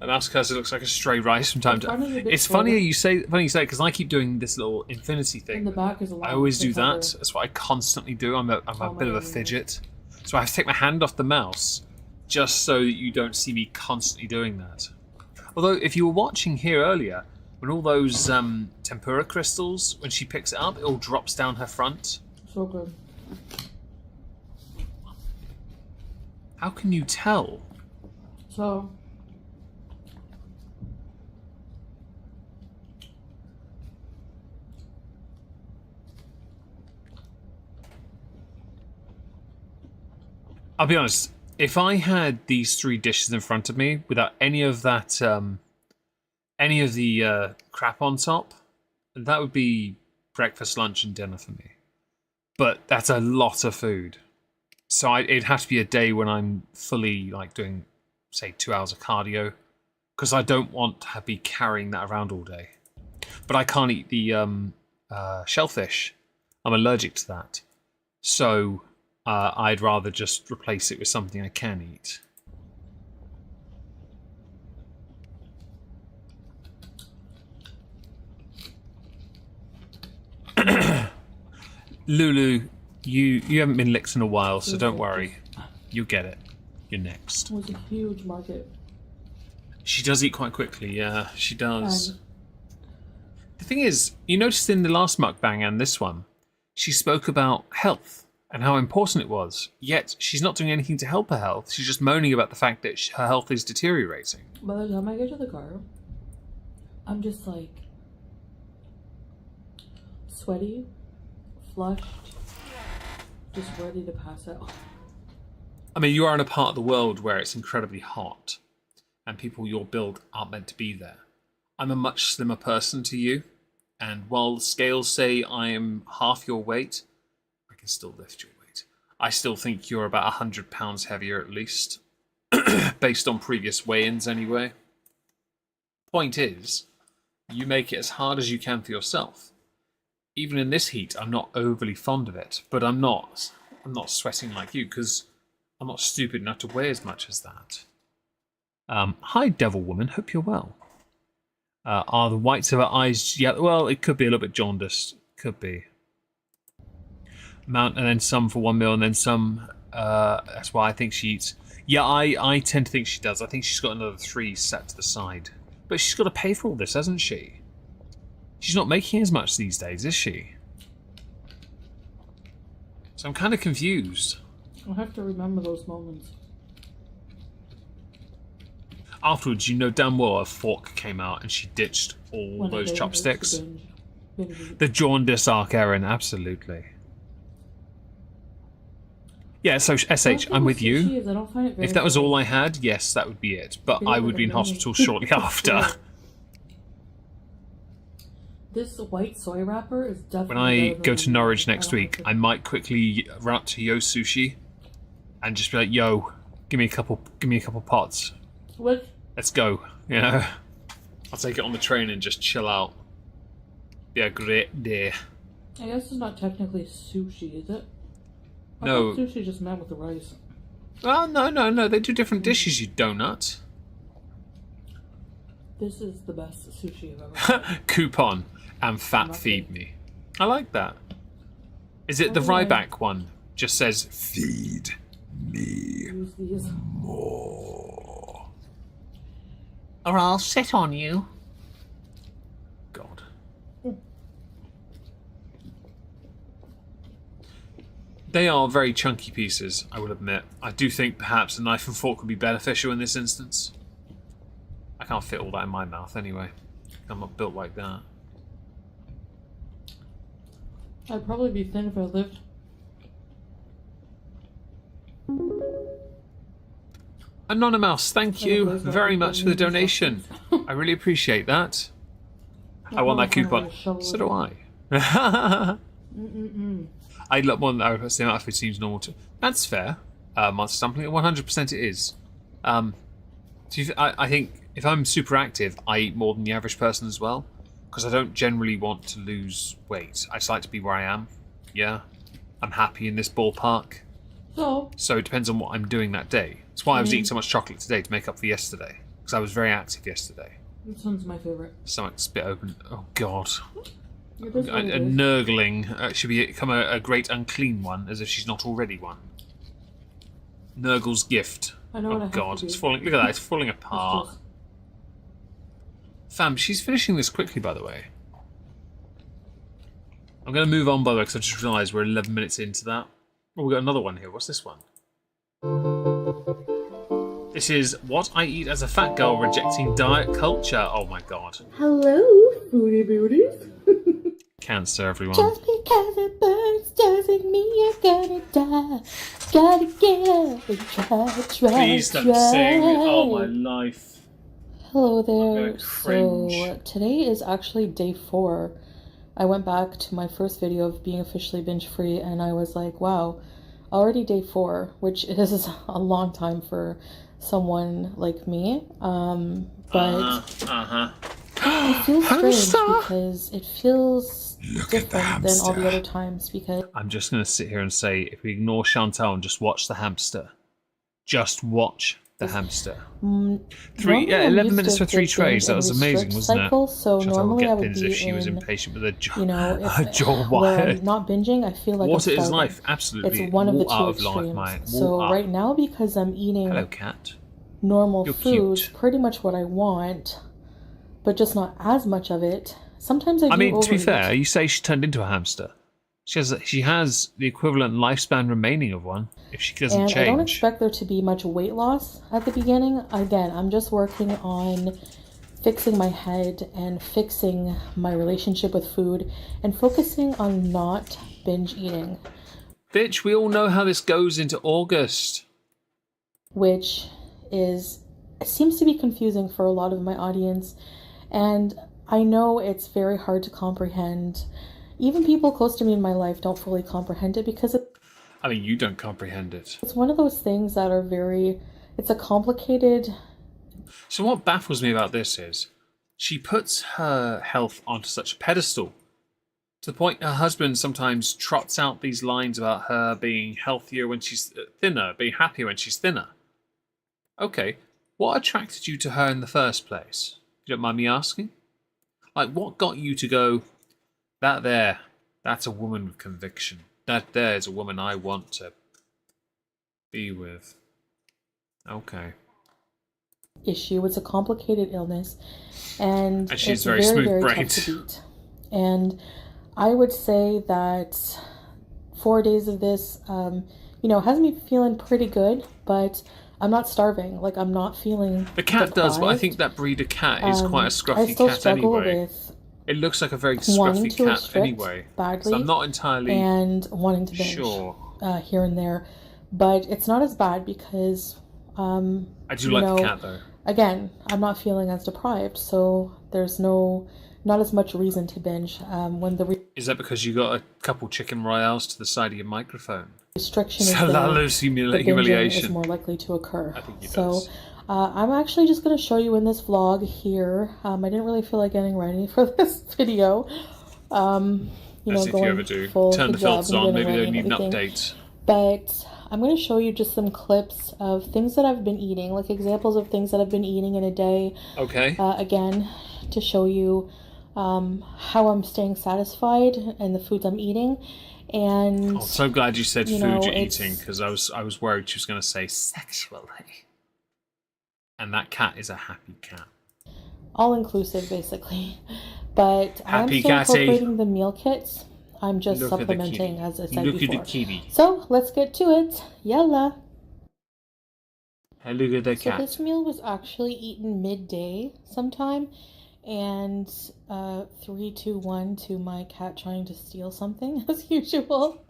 S1: And Mouse Cursor looks like a stray rice from time to time. It's funny you say because I keep doing this little infinity thing.
S3: In the back is a long.
S1: I always do that. That's what I constantly do. I'm a bit of a fidget. So I have to take my hand off the mouse just so that you don't see me constantly doing that. Although, if you were watching here earlier, when all those tempura crystals, when she picks it up, it all drops down her front.
S3: So good.
S1: How can you tell?
S3: So
S1: I'll be honest, if I had these three dishes in front of me without any of that, any of the crap on top, that would be breakfast, lunch, and dinner for me. But that's a lot of food. So it'd have to be a day when I'm fully like doing, say, 2 hours of cardio, because I don't want to be carrying that around all day. But I can't eat the shellfish. I'm allergic to that. So I'd rather just replace it with something I can eat. Lulu, you haven't been licked in a while, so don't worry. You'll get it. You're next.
S3: it was a huge market.
S1: She does eat quite quickly, yeah, she does.
S3: And
S1: the thing is, you noticed in the last mukbang and this one, she spoke about health and how important it was, yet she's not doing anything to help her health. She's just moaning about the fact that her health is deteriorating.
S3: by the time I get to the car, I'm just like sweaty, flushed, just ready to pass out.
S1: I mean, you are in a part of the world where it's incredibly hot and people your build aren't meant to be there. I'm a much slimmer person to you, and while the scales say I am half your weight, I can still lift your weight. I still think you're about 100 pounds heavier at least, based on previous weigh-ins anyway. Point is, you make it as hard as you can for yourself. Even in this heat, I'm not overly fond of it, but I'm not sweating like you because I'm not stupid enough to weigh as much as that. Hi, Devil Woman. Hope you're well. Are the whites of her eyes yellow? Well, it could be a little bit jaundiced. Could be. Amount and then some for 1 meal and then some That's why I think she eats. Yeah, I tend to think she does. I think she's got another 3 set to the side. But she's got to pay for all this, hasn't she? She's not making as much these days, is she? So I'm kind of confused.
S3: I'll have to remember those moments.
S1: Afterwards, you know damn well a fork came out and she ditched all those chopsticks. The jaundice arc, Erin, absolutely. Yeah, so SH, I'm with you. If that was all I had, yes, that would be it. But I would be in hospital shortly after.
S3: This white soy wrapper is definitely.
S1: When I go to Norwich next week, I might quickly run up to Yo Sushi and just be like, "Yo, give me a couple pots.
S3: What?
S1: Let's go." You know, I'll take it on the train and just chill out. Be a great day.
S3: I guess it's not technically sushi, is it?
S1: No.
S3: I thought sushi just meant with the rice.
S1: Oh, no. They do different dishes, you donut.
S3: This is the best sushi I've ever had.
S1: Coupon and fat feed me. I like that. Is it the Ryback one? Just says, feed me
S3: Use these.
S1: more. Or I'll sit on you. God. They are very chunky pieces, I will admit. I do think perhaps a knife and fork would be beneficial in this instance. I can't fit all that in my mouth anyway. I'm not built like that.
S3: I'd probably be thin if I lived.
S1: Anonymous, thank you very much for the donation. I really appreciate that. I want that coupon. So do I. I love one that the amount of food seems normal to. That's fair. Monster Dumpling, 100% it is. I think if I'm super active, I eat more than the average person as well. Because I don't generally want to lose weight. I just like to be where I am. Yeah. I'm happy in this ballpark. So it depends on what I'm doing that day. That's why I was eating so much chocolate today to make up for yesterday. Because I was very active yesterday.
S3: This one's my favorite.
S1: Stomach spit open. Oh, God.
S3: A
S1: Nurgling should become a great unclean one, as if she's not already one. Nurgle's gift.
S3: I know what I
S1: Oh
S3: have
S1: God,
S3: to
S1: it's
S3: do.
S1: falling. Look at that, it's falling apart. Fam, she's finishing this quickly, by the way. I'm going to move on, by the way, because I just realised we're 11 minutes into that. Oh, we've got another one here. What's this one? This is What I Eat as a Fat Girl Rejecting Diet Culture. Oh my God.
S3: Hello, foodie beauties.
S1: Cancer, everyone.
S3: Just because it burns doesn't mean you're gonna die. Gotta get up and try.
S1: Please don't sing. Oh, my life.
S3: Hello
S1: I'm
S3: there.
S1: gonna cringe.
S3: So today is actually day 4. I went back to my first video of being officially binge free and I was like, wow, already day 4, which is a long time for someone like me. But it feels strange because it feels different than all the other times because
S1: I'm just going to sit here and say, if we ignore Chantal and just watch the hamster. Just watch the hamster. 11 minutes for 3 trays. That was amazing, wasn't
S3: cycle,
S1: it?
S3: So
S1: Chantal
S3: normally I would
S1: pins
S3: be
S1: if she was
S3: in,
S1: impatient with her jaw,
S3: you know,
S1: her jaw
S3: where
S1: wired.
S3: I'm not binging, I feel like
S1: What
S3: I'm
S1: it is
S3: starving.
S1: life, absolutely.
S3: It's one of the
S1: Walk
S3: two
S1: out of
S3: extremes.
S1: life, mate.
S3: So
S1: Walk
S3: right
S1: out.
S3: now, because I'm eating
S1: Hello, cat.
S3: normal
S1: You're
S3: food,
S1: cute.
S3: pretty much what I want, but just not as much of it. Sometimes I
S1: mean, to be
S3: overeat.
S1: fair, you say she turned into a hamster. She has the equivalent lifespan remaining of one if she doesn't
S3: and
S1: change.
S3: I don't expect there to be much weight loss at the beginning. Again, I'm just working on fixing my head and fixing my relationship with food and focusing on not binge eating.
S1: Bitch, we all know how this goes into August.
S3: Which seems to be confusing for a lot of my audience. And I know it's very hard to comprehend. Even people close to me in my life don't fully comprehend it because
S1: I mean, you don't comprehend it.
S3: it's one of those things that are it's a complicated.
S1: So what baffles me about this is she puts her health onto such a pedestal to the point her husband sometimes trots out these lines about her being healthier when she's thinner, being happier when she's thinner. Okay, what attracted you to her in the first place? If you don't mind me asking? Like, what got you to go, that's a woman with conviction. That there is a woman I want to Be with. Okay.
S3: issue. It's a complicated illness, and
S1: she's
S3: it's
S1: very
S3: very,
S1: smooth
S3: very
S1: brained.
S3: tough to beat. And I would say that 4 days of this, has me feeling pretty good, but I'm not starving. Like, I'm not feeling
S1: The cat does, but I
S3: deprived.
S1: think that breed of cat is quite a
S3: I
S1: scruffy
S3: still
S1: cat
S3: struggle
S1: anyway.
S3: with
S1: It looks like a very
S3: wanting
S1: scruffy
S3: to
S1: cat
S3: restrict
S1: anyway.
S3: badly,
S1: So I'm not entirely
S3: and wanting to binge
S1: sure.
S3: here and there, but it's not as bad because
S1: I do like the cat though.
S3: again, I'm not feeling as deprived, so there's not as much reason to binge. When the
S1: Is that because you got a couple chicken royales to the side of your microphone?
S3: restriction is
S1: So
S3: there,
S1: Lalo's
S3: the binging is
S1: humiliation.
S3: more likely to occur.
S1: I think he
S3: So
S1: does.
S3: I'm actually just going to show you in this vlog here. I didn't really feel like getting ready for this video.
S1: As if you ever do.
S3: full
S1: Turn the
S3: hijab
S1: filters
S3: and
S1: on,
S3: getting
S1: maybe
S3: ready
S1: they
S3: and
S1: need an
S3: everything.
S1: update.
S3: But I'm going to show you just some clips of things that I've been eating, like examples of things that I've been eating in a day.
S1: Okay.
S3: Again, to show you how I'm staying satisfied in the foods I'm eating. And
S1: I'm so glad you said food you're
S3: it's-
S1: eating, because I was worried she was going to say sexually. And that cat is a happy cat.
S3: all inclusive, basically. But I'm
S1: Happy
S3: still
S1: catty.
S3: incorporating the meal kits. I'm just
S1: Look at the
S3: supplementing,
S1: kitty.
S3: as I said
S1: Look
S3: before.
S1: at the kitty.
S3: So let's get to it. Yalla.
S1: Hey, look at the
S3: So
S1: cat.
S3: this meal was actually eaten midday sometime, and 3, 2, 1 to my cat trying to steal something as usual.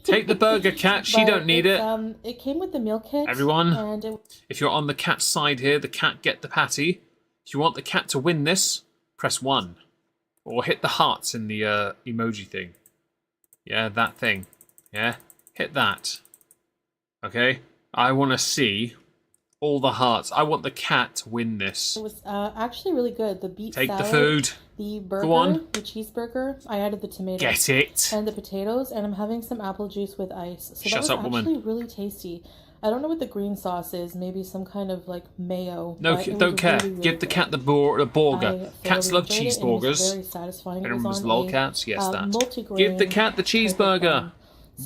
S1: Take the burger, cat. She
S3: But
S1: don't need it.
S3: It came with the meal kit.
S1: Everyone,
S3: and
S1: if you're on the cat's side here, the cat get the patty. If you want the cat to win this, press 1. Or hit the hearts in the emoji thing. Yeah, that thing. Yeah, hit that. Okay? I want to see all the hearts. I want the cat to win this.
S3: It was actually really good. The beet
S1: Take
S3: salad,
S1: the food.
S3: the burger,
S1: Go on.
S3: the cheeseburger. I added the tomatoes.
S1: Get it.
S3: And the potatoes, and I'm having some apple juice with ice. So
S1: Shut
S3: that
S1: up,
S3: was
S1: woman.
S3: actually really tasty. I don't know what the green sauce is. Maybe some kind of like mayo.
S1: No,
S3: but it
S1: don't
S3: was
S1: care.
S3: really, really
S1: Give the
S3: good.
S1: cat the burger.
S3: I
S1: Cats
S3: thoroughly
S1: love
S3: enjoyed it, and it was
S1: cheeseburgers.
S3: very satisfying. It
S1: Remember
S3: was on
S1: lolcats? Yes,
S3: a,
S1: that.
S3: multigrain
S1: Give the cat the
S3: type of
S1: cheeseburger.
S3: bun.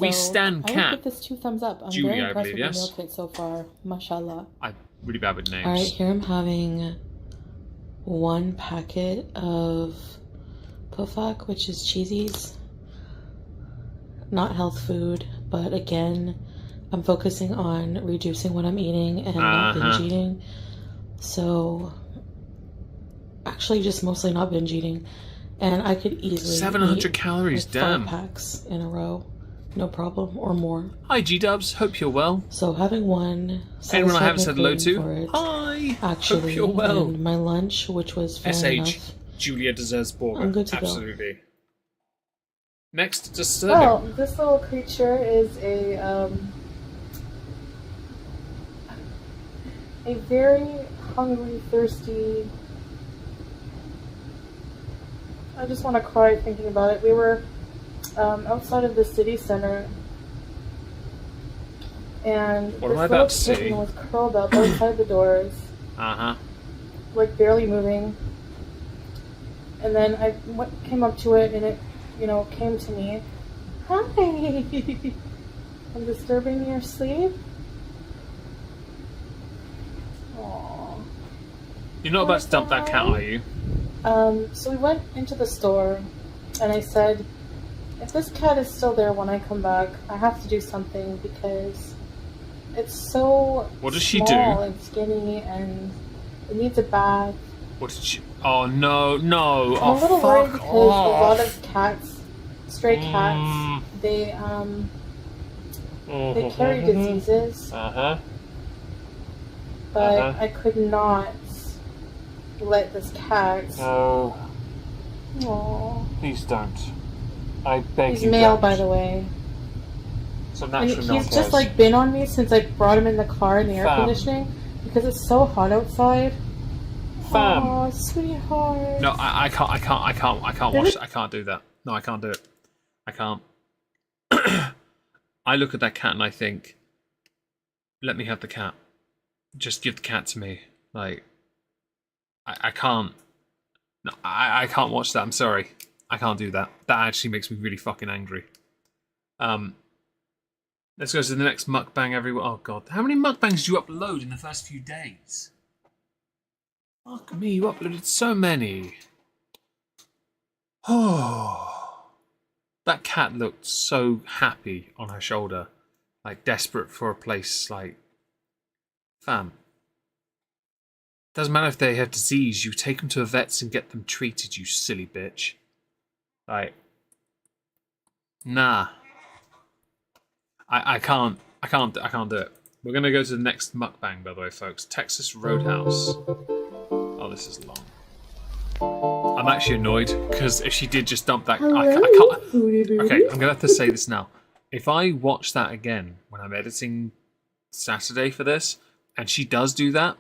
S1: We
S3: So
S1: stand
S3: I would
S1: cat.
S3: give this 2 thumbs up. I'm
S1: Julia,
S3: very
S1: I
S3: impressed
S1: believe,
S3: with
S1: yes?
S3: the meal kit so far. Mashallah.
S1: I'm really bad with names.
S3: Alright, here I'm having 1 packet of pofak, which is cheesies. Not health food, but again, I'm focusing on reducing what I'm eating and not binge eating. So, actually just mostly not binge eating. And I could easily
S1: 700
S3: eat
S1: calories,
S3: like
S1: damn.
S3: 5 packs in a row. No problem, or more.
S1: Hi, G-Dubs. Hope you're well.
S3: So having one
S1: Anyone I haven't
S3: satisfied
S1: said
S3: my
S1: hello
S3: craving for
S1: to?
S3: it,
S1: Hi.
S3: actually,
S1: Hope you're well.
S3: and my lunch, which was fair
S1: SH.
S3: enough.
S1: Julia deserves burger.
S3: I'm good to go.
S1: Absolutely. Next, disturbing.
S3: Well, this little creature is a very hungry, thirsty. I just want to cry thinking about it. We were outside of the city center, and
S1: What
S3: this
S1: am I
S3: little
S1: about to see?
S3: kitten was curled up outside the doors,
S1: Uh-huh.
S3: like barely moving. And then I came up to it, and it, came to me. Hi, I'm disturbing your sleep. Aww.
S1: You're not about to dump that cat, are you?
S3: So we went into the store, and I said, if this cat is still there when I come back, I have to do something because it's so
S1: What does she do?
S3: small and skinny, and it needs a bath.
S1: What did she... Oh, no, no.
S3: I'm a little
S1: fuck
S3: worried because
S1: off.
S3: a lot of cats, stray cats, they carry diseases,
S1: Uh-huh.
S3: but
S1: Uh-huh.
S3: I could not let this cat.
S1: No,
S3: Aww.
S1: please don't. I beg
S3: He's
S1: you
S3: male,
S1: don't.
S3: by the way.
S1: So
S3: And
S1: naturally no one
S3: he's just
S1: cares.
S3: like been on me since I brought him in the car in the air
S1: Fam.
S3: conditioning because it's so hot outside.
S1: Fam.
S3: Aw, sweetheart.
S1: No, I can't watch I can't do that. No, I can't do it. I can't. I look at that cat and I think, let me have the cat. Just give the cat to me. Like, I can't. No, I can't watch that. I'm sorry. I can't do that. That actually makes me really fucking angry. Let's go to the next mukbang, everyone. Oh, God. How many mukbangs did you upload in the first few days? Fuck me, you uploaded so many. Oh. That cat looked so happy on her shoulder. Like, desperate for a place, like... Fam. Doesn't matter if they have disease, you take them to a vet's and get them treated, you silly bitch. Like... Nah. I can't do it. We're gonna go to the next mukbang, by the way, folks. Texas Roadhouse. Oh, this is long. I'm actually annoyed because if she did just dump that, I can't. Okay, I'm gonna have to say this now. If I watch that again when I'm editing Saturday for this, and she does do that,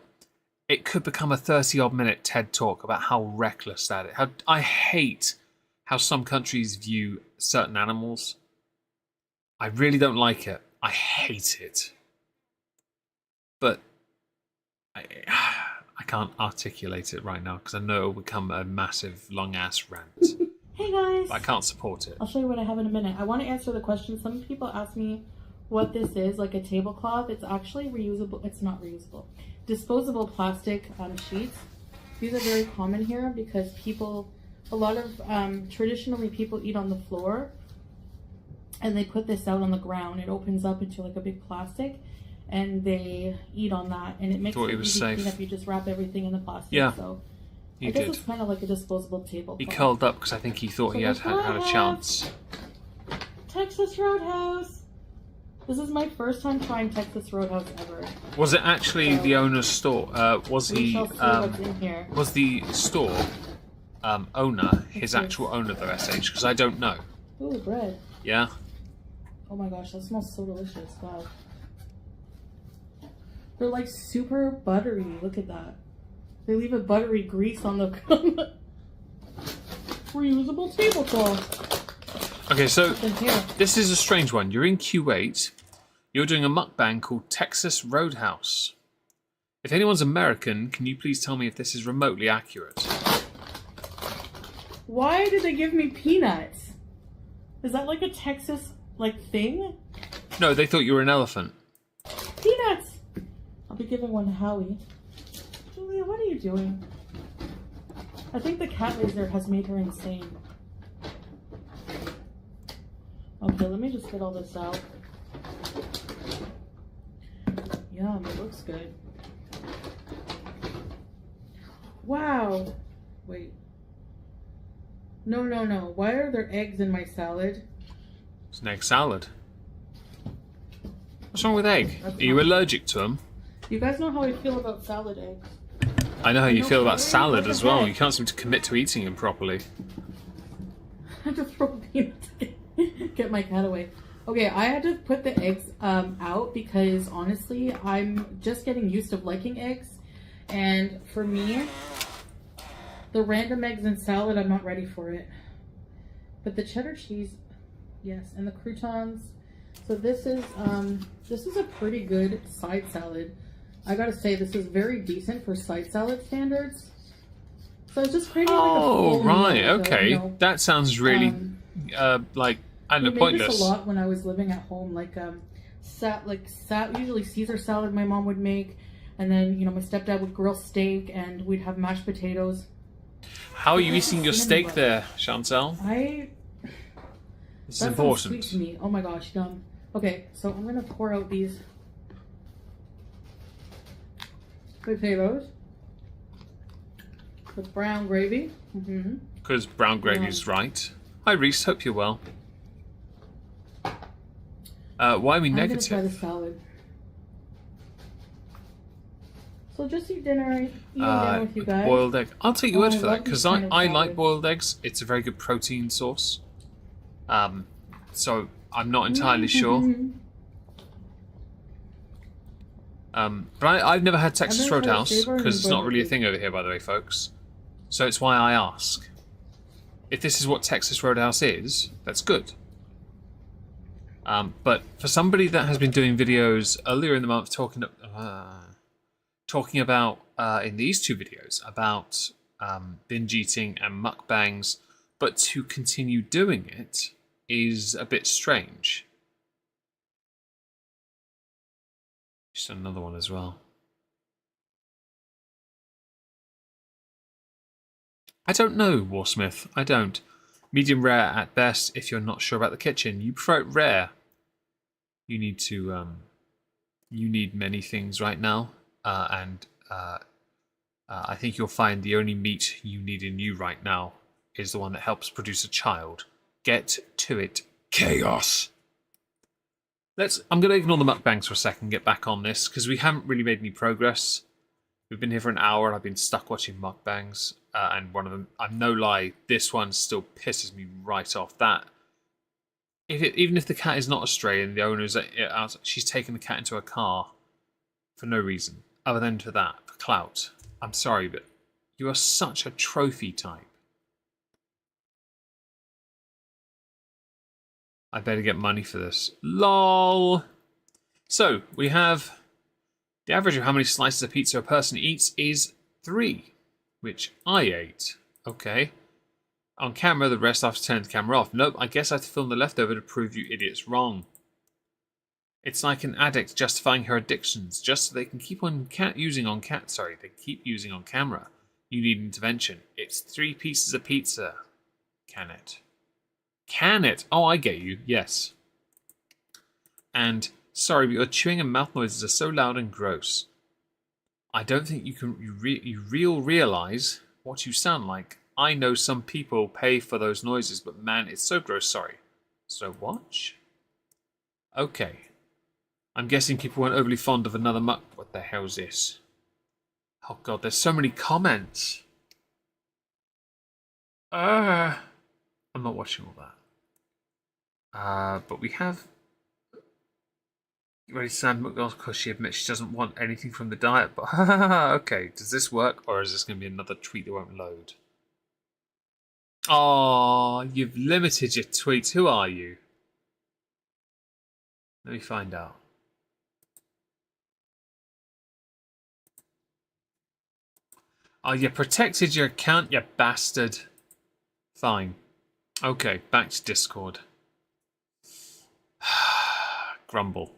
S1: it could become a 30-odd minute TED talk about how reckless that is. How I hate how some countries view certain animals. I really don't like it. I hate it. But I can't articulate it right now because I know it will become a massive, long-ass rant.
S3: Hey guys!
S1: But I can't support it.
S3: I'll show you what I have in a minute. I want to answer the question. Some people ask me what this is, like a tablecloth. It's actually reusable. It's not reusable. Disposable plastic sheets. These are very common here because a lot of, traditionally people eat on the floor. And they put this out on the ground. It opens up into like a big plastic, and they eat on that. And it makes it easy to clean up. You just wrap everything in the plastic.
S1: Yeah,
S3: so
S1: I
S3: guess it's kind of like a disposable table.
S1: He curled up because I think he thought he had a chance.
S3: Texas Roadhouse. This is my first time trying Texas Roadhouse ever.
S1: Was it actually the owner's store? Was the store owner his actual owner though, SH? Because I don't know.
S3: Ooh, bread.
S1: Yeah.
S3: Oh my gosh, that smells so delicious. Wow. They're like super buttery. Look at that. They leave a buttery grease on the reusable tablecloth.
S1: Okay, so this is a strange one. You're in Kuwait. You're doing a mukbang called Texas Roadhouse. If anyone's American, can you please tell me if this is remotely accurate?
S3: Why did they give me peanuts? Is that like a Texas, like, thing?
S1: No, they thought you were an elephant.
S3: Peanuts! I'll be giving one to Howie. Julia, what are you doing? I think the cat laser has made her insane. Okay, let me just get all this out. Yum, it looks good. Wow. Wait. No. Why are there eggs in my salad?
S1: It's an egg salad. What's wrong with egg? Are you allergic to them?
S3: You guys know how I feel about salad eggs.
S1: I know how you feel about salad as well. You can't seem to commit to eating them properly.
S3: I had to throw peanuts to get my cat away. Okay, I had to put the eggs out because honestly, I'm just getting used to liking eggs. And for me, the random eggs in salad, I'm not ready for it. But the cheddar cheese, yes, and the croutons. So this is a pretty good side salad. I gotta say, this is very decent for side salad standards. So it's just creating like a full
S1: right,
S3: meal,
S1: okay.
S3: you know,
S1: that sounds really like I don't know, pointless.
S3: We made this a lot when I was living at home, usually Caesar salad my mom would make, and then my stepdad would grill steak, and we'd have mashed potatoes.
S1: How are you eating your steak there, Chantel? This is important.
S3: Sweet to me. Oh my gosh, yum. Okay, so I'm gonna pour out these potatoes with brown gravy.
S1: Because brown gravy is right. Hi Reese, hope you're well. Why are we negative?
S3: I'm gonna try the salad. So just eat dinner with you guys.
S1: Boiled egg. I'll take your word for that because I like boiled eggs. It's a very good protein source. So I'm not entirely sure. But I've never had Texas Roadhouse because it's not really a thing over here, by the way, folks. So it's why I ask. If this is what Texas Roadhouse is, that's good. But for somebody that has been doing videos earlier in the month talking about in these two videos about binge eating and mukbangs, but to continue doing it is a bit strange. Just another one as well. I don't know, Warsmith. I don't. Medium rare at best if you're not sure about the kitchen. You prefer it rare. You need to, you need many things right now. I think you'll find the only meat you need in you right now is the one that helps produce a child. Get to it, chaos. I'm going to ignore the mukbangs for a second and get back on this, because we haven't really made any progress. We've been here for an hour and I've been stuck watching mukbangs. And one of them, I'm no lie, this one still pisses me right off. That even if the cat is not a stray and the owner's she's taken the cat into a car for no reason other than for that, for clout. I'm sorry, but you are such a trophy type. I better get money for this. LOL. So we have the average of how many slices of pizza a person eats is 3, which I ate. Okay. On camera, the rest I have to turn the camera off. Nope, I guess I have to film the leftover to prove you idiots wrong. It's like an addict justifying her addictions just so they can keep on using on camera. You need intervention. It's 3 pieces of pizza. Can it? Can it? Oh, I get you. Yes. And sorry, but your chewing and mouth noises are so loud and gross. I don't think you realize what you sound like. I know some people pay for those noises, but man, it's so gross. Sorry. So watch. Okay. I'm guessing people weren't overly fond of another muck. What the hell's this? Oh god, there's so many comments. I'm not watching all that. But we have ready to stand McDonald's because she admits she doesn't want anything from the diet. But okay, does this work, or is this going to be another tweet that won't load? Oh, you've limited your tweets. Who are you? Let me find out. Oh, you protected your account, you bastard. Fine. Okay, back to Discord. Grumble.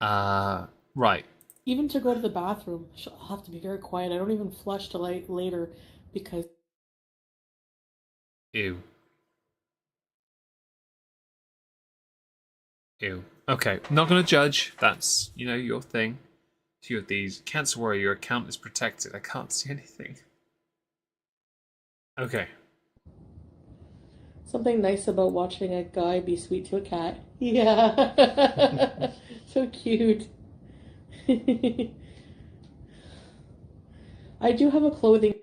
S1: Right.
S3: Even to go to the bathroom, I'll have to be very quiet. I don't even flush till later because...
S1: Ew. Ew. Okay, not going to judge. That's, your thing. A few of these. Can't worry, your account is protected. I can't see anything. Okay.
S3: Something nice about watching a guy be sweet to a cat. Yeah. So cute. I do have a clothing...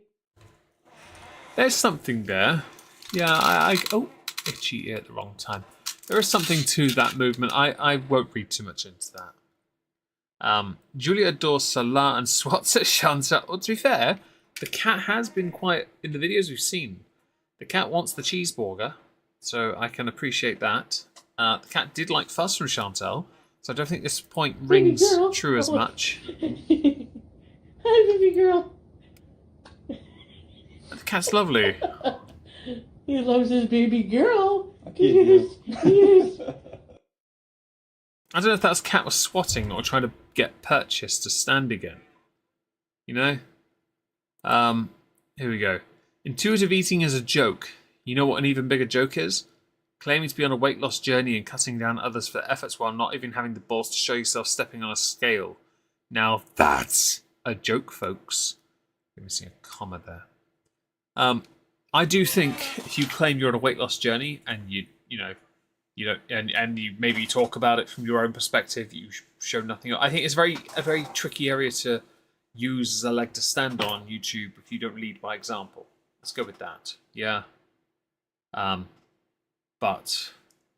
S1: There's something there. Yeah, oh, itchy ear at the wrong time. There is something to that movement. I won't read too much into that. Julia adores Salah and swats at Shanta. Well, to be fair, the cat has been quite... In the videos we've seen, the cat wants the cheeseburger, so I can appreciate that. The cat did like fuss from Chantal, so I don't think this point rings true as much.
S3: Hi, baby girl.
S1: The cat's lovely.
S3: He loves his baby girl. Yes.
S1: I don't know if that's cat was swatting or trying to get purchased to stand again. Here we go. Intuitive eating is a joke. You know what an even bigger joke is? Claiming to be on a weight loss journey and cutting down others for efforts while not even having the balls to show yourself stepping on a scale. Now that's a joke, folks. Let me see a comma there. I do think if you claim you're on a weight loss journey and you maybe talk about it from your own perspective, you show nothing. I think it's a very tricky area to use as a leg to stand on YouTube if you don't lead by example. Let's go with that. Yeah. But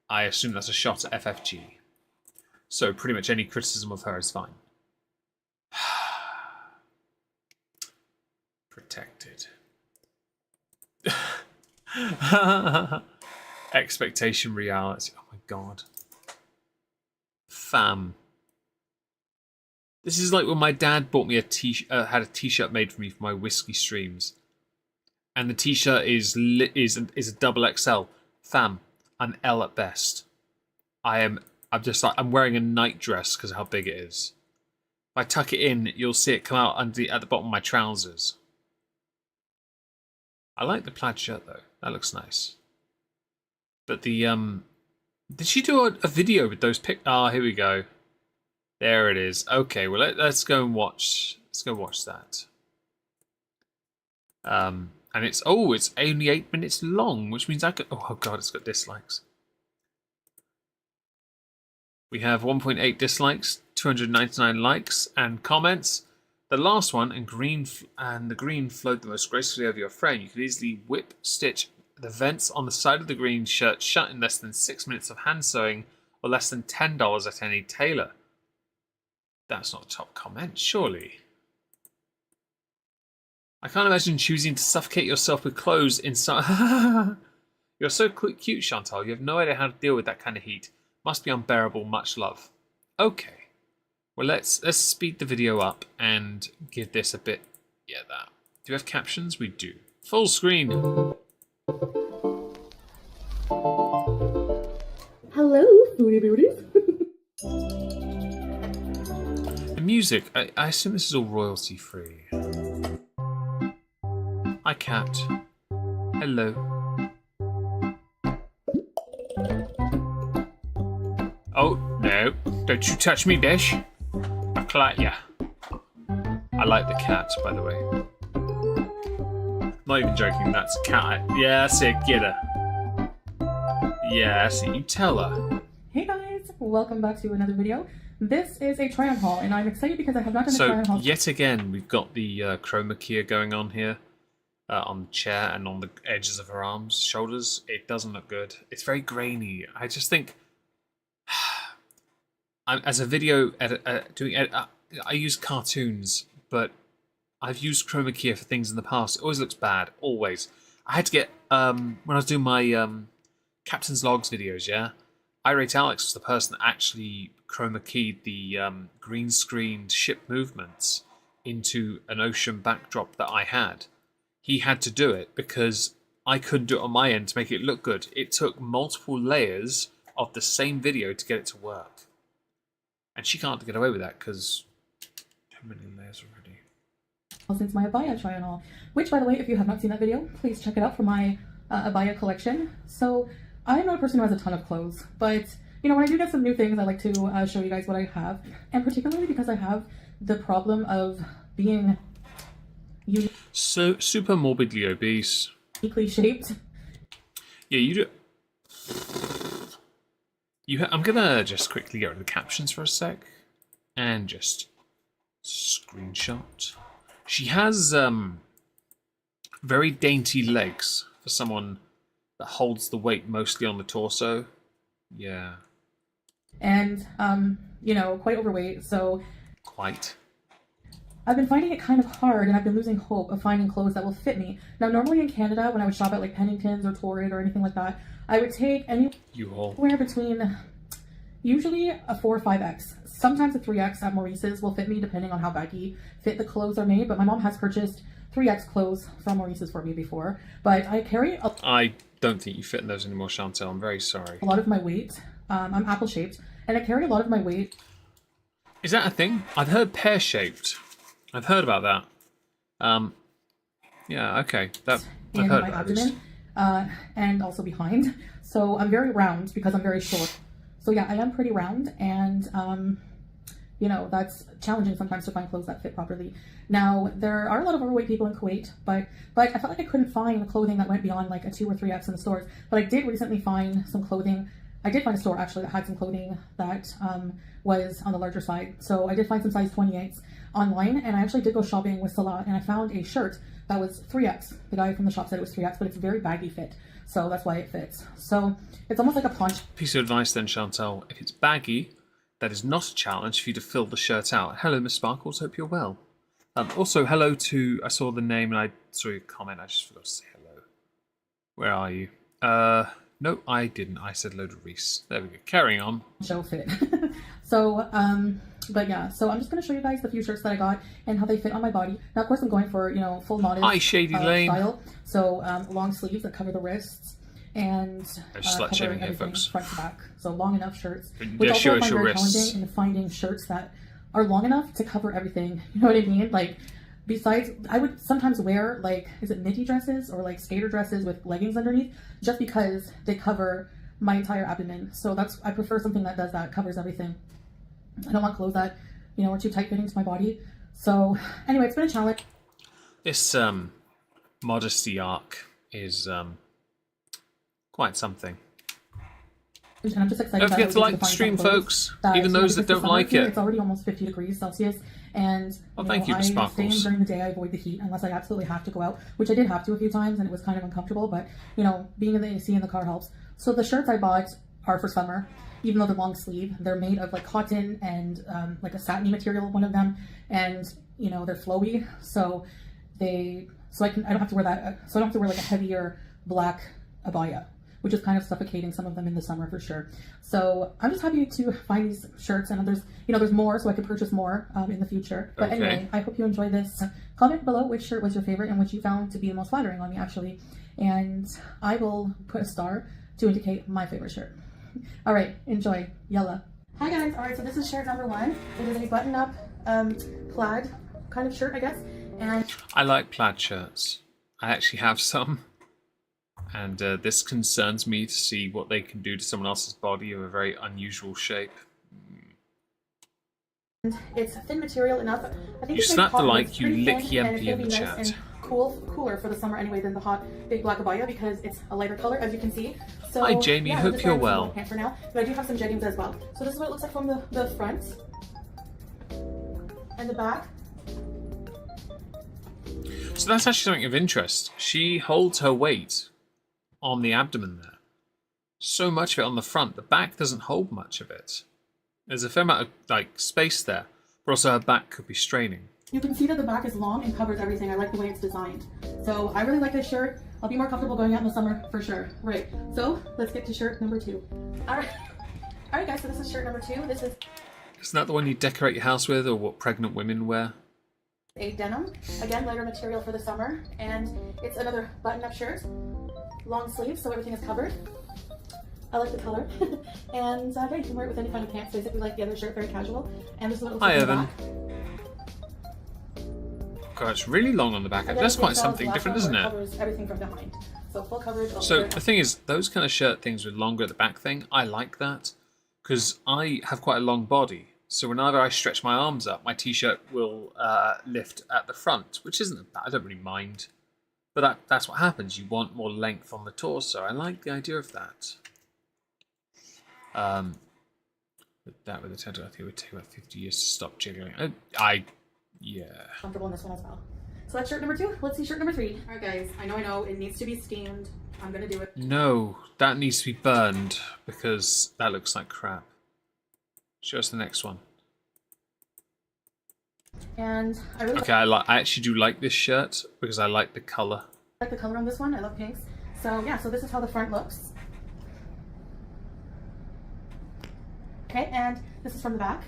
S1: I assume that's a shot at FFG. So pretty much any criticism of her is fine. Protected. Expectation reality. Oh my god. Fam. This is like when my dad bought me had a t-shirt made for me for my whiskey streams. And the t-shirt is a double XL. Fam, I'm L at best. I'm wearing a night dress because of how big it is. I tuck it in, you'll see it come out under at the bottom of my trousers. I like the plaid shirt though. That looks nice. But the did she do a video with those pic? Ah, here we go. There it is. Okay, well let's go and watch. Let's go watch that. And it's only 8 minutes long, which means I could. Oh god, it's got dislikes. We have 1.8 dislikes, 299 likes, and comments. The last one, and the green flowed the most gracefully over your frame. You could easily whip stitch the vents on the side of the green shirt shut in less than 6 minutes of hand sewing, or less than $10 at any tailor. That's not a top comment, surely. I can't imagine choosing to suffocate yourself with clothes inside. You're so cute, Chantal. You have no idea how to deal with that kind of heat. Must be unbearable. Much love. Okay. Well, let's speed the video up and give this a bit. Yeah, that. Do we have captions? We do. Full screen.
S3: Hello, foodie beauties.
S1: The music. I assume this is all royalty free. Hi, cat. Hello. Oh, no. Don't you touch me, bish. I'll clap ya. I like the cat, by the way. Not even joking, that's a cat. Yeah, that's it. Get her. Yeah, that's it. You tell her.
S3: Hey guys, welcome back to another video. This is a try-on haul, and I'm excited because I have not done a try-on haul.
S1: So, yet again, we've got the chroma key going on here. On the chair and on the edges of her arms, shoulders. It doesn't look good. It's very grainy. I just think... as a video editor, I use cartoons, but I've used chroma key for things in the past. It always looks bad, always. I had to get when I was doing my Captain's Logs videos. Yeah, Irate Alex was the person that actually chroma keyed the green screened ship movements into an ocean backdrop that I had. He had to do it because I couldn't do it on my end to make it look good. It took multiple layers of the same video to get it to work. And she can't get away with that because too many layers already.
S3: Since my Abaya try-on haul, which, by the way, if you have not seen that video, please check it out for my Abaya collection. So I'm not a person who has a ton of clothes, but you know, when I do get some new things, I like to show you guys what I have, and particularly because I have the problem of being
S1: so super morbidly obese,
S3: uniquely shaped.
S1: Yeah, you do. I'm gonna just quickly get rid of the captions for a sec and just screenshot. She has very dainty legs for someone that holds the weight mostly on the torso. Yeah.
S3: And you know, quite overweight, so
S1: quite.
S3: I've been finding it kind of hard, and I've been losing hope of finding clothes that will fit me. Now, normally in Canada, when I would shop at like Pennington's or Torrid or anything like that, I would take anywhere between usually a 4 or 5X. Sometimes a 3X at Maurice's will fit me depending on how baggy fit the clothes are made, but my mom has purchased 3X clothes from Maurice's for me before. But I carry
S1: I don't think you fit in those anymore, Chantal. I'm very sorry.
S3: A lot of my weight. I'm apple shaped, and I carry a lot of my weight.
S1: Is that a thing? I've heard pear shaped. I've heard about that. Yeah, okay. I've
S3: in
S1: heard
S3: my
S1: about
S3: abdomen, and also behind. So I'm very round because I'm very short. So yeah, I am pretty round, and you know, that's challenging sometimes to find clothes that fit properly. Now, there are a lot of overweight people in Kuwait, but I felt like I couldn't find clothing that went beyond like a 2 or 3X in the stores. But I did recently find some clothing. I did find a store actually that had some clothing that was on the larger side. So I did find some size 28s online, and I actually did go shopping with Salah, and I found a shirt that was 3X. The guy from the shop said it was 3X, but it's a very baggy fit. So that's why it fits. So it's almost like a poncho.
S1: Piece of advice then, Chantal. If it's baggy, that is not a challenge for you to fill the shirt out. Hello, Miss Sparkles. Hope you're well. Also, hello to... I saw the name and I saw your comment. I just forgot to say hello. Where are you? No, I didn't. I said hello to Reese. There we go. Carrying on.
S3: Show fit. So, but yeah. So I'm just going to show you guys the few shirts that I got and how they fit on my body. Now, of course, I'm going for, you know, full modest
S1: Hi, Shady Lane.
S3: style. So long sleeves that cover the wrists and
S1: slut shaming here,
S3: everything
S1: folks.
S3: front to back. So long enough shirts.
S1: Yeah,
S3: Which also
S1: show
S3: I
S1: us
S3: find
S1: your
S3: very
S1: wrists.
S3: challenging in finding shirts that are long enough to cover everything. You know what I mean? Like, besides, I would sometimes wear, like, is it midi dresses or like skater dresses with leggings underneath, just because they cover my entire abdomen. So I prefer something that does that, covers everything. I don't want clothes that, you know, are too tight fitting to my body. So anyway, it's been a challenge.
S1: This modesty arc is quite something.
S3: And I'm just excited.
S1: Don't forget to like the stream, folks. Even those that don't like it.
S3: It's already almost 50 degrees Celsius, and
S1: thank you,
S3: I
S1: Sparkles.
S3: stay in during the day. I avoid the heat unless I absolutely have to go out, which I did have to a few times, and it was kind of uncomfortable. But you know, being in the AC in the car helps. So the shirts I bought are for summer, even though they're long sleeve. They're made of like cotton and like a satiny material, one of them, and you know they're flowy, so I don't have to wear that. So I don't have to wear like a heavier black abaya, which is kind of suffocating some of them in the summer for sure. So I'm just happy to find these shirts, and there's more, so I could purchase more in the future. But anyway, I hope you enjoy this. Comment below which shirt was your favorite and which you found to be the most flattering on me, actually. And I will put a star to indicate my favorite shirt. All right, enjoy. Yalla. Hi guys. All right, so this is shirt number 1. It is a button-up plaid kind of shirt, I guess. And
S1: I like plaid shirts. I actually have some. And this concerns me to see what they can do to someone else's body of a very unusual shape.
S3: It's thin material enough. I think
S1: you snap the like, you lick yempy in the chat.
S3: And cooler for the summer anyway than the hot big black abaya, because it's a lighter color, as you can see. So,
S1: hi Jamie,
S3: yeah,
S1: hope you're well.
S3: Pant for now, but I do have some jeggings as well. So this is what it looks like from the front and the back.
S1: So that's actually something of interest. She holds her weight on the abdomen there. So much of it on the front. The back doesn't hold much of it. There's a fair amount of like space there, but also her back could be straining.
S3: You can see that the back is long and covers everything. I like the way it's designed. So I really like this shirt. I'll be more comfortable going out in the summer for sure. Right, so let's get to shirt number 2. All right guys, so this is shirt number 2. Isn't
S1: that the one you decorate your house with, or what pregnant women wear?
S3: A denim, again lighter material for the summer, and it's another button-up shirt, long sleeves, so everything is covered. I like the color, and yeah, you can wear it with any kind of pants, basically like the other shirt, very casual. And this is what it looks like in the back.
S1: God, it's really long on the back. That's quite something different, isn't it?
S3: Covers everything from behind, so full coverage.
S1: So the thing is, those kind of shirt things with longer at the back thing, I like that because I have quite a long body. So whenever I stretch my arms up, my t-shirt will lift at the front, which isn't bad. I don't really mind. But that's what happens. You want more length on the torso. I like the idea of that. With the tattoo, I think it would take about 50 years to stop jiggling. Yeah.
S3: Comfortable in this one as well. So that's shirt number 2. Let's see shirt number 3. All right, guys. I know it needs to be steamed. I'm gonna do it.
S1: No, that needs to be burned because that looks like crap. Show us the next one.
S3: And I really
S1: I actually do like this shirt because I like the color.
S3: I like the color on this one. I love pinks. So yeah, so this is how the front looks. Okay, and this is from the back.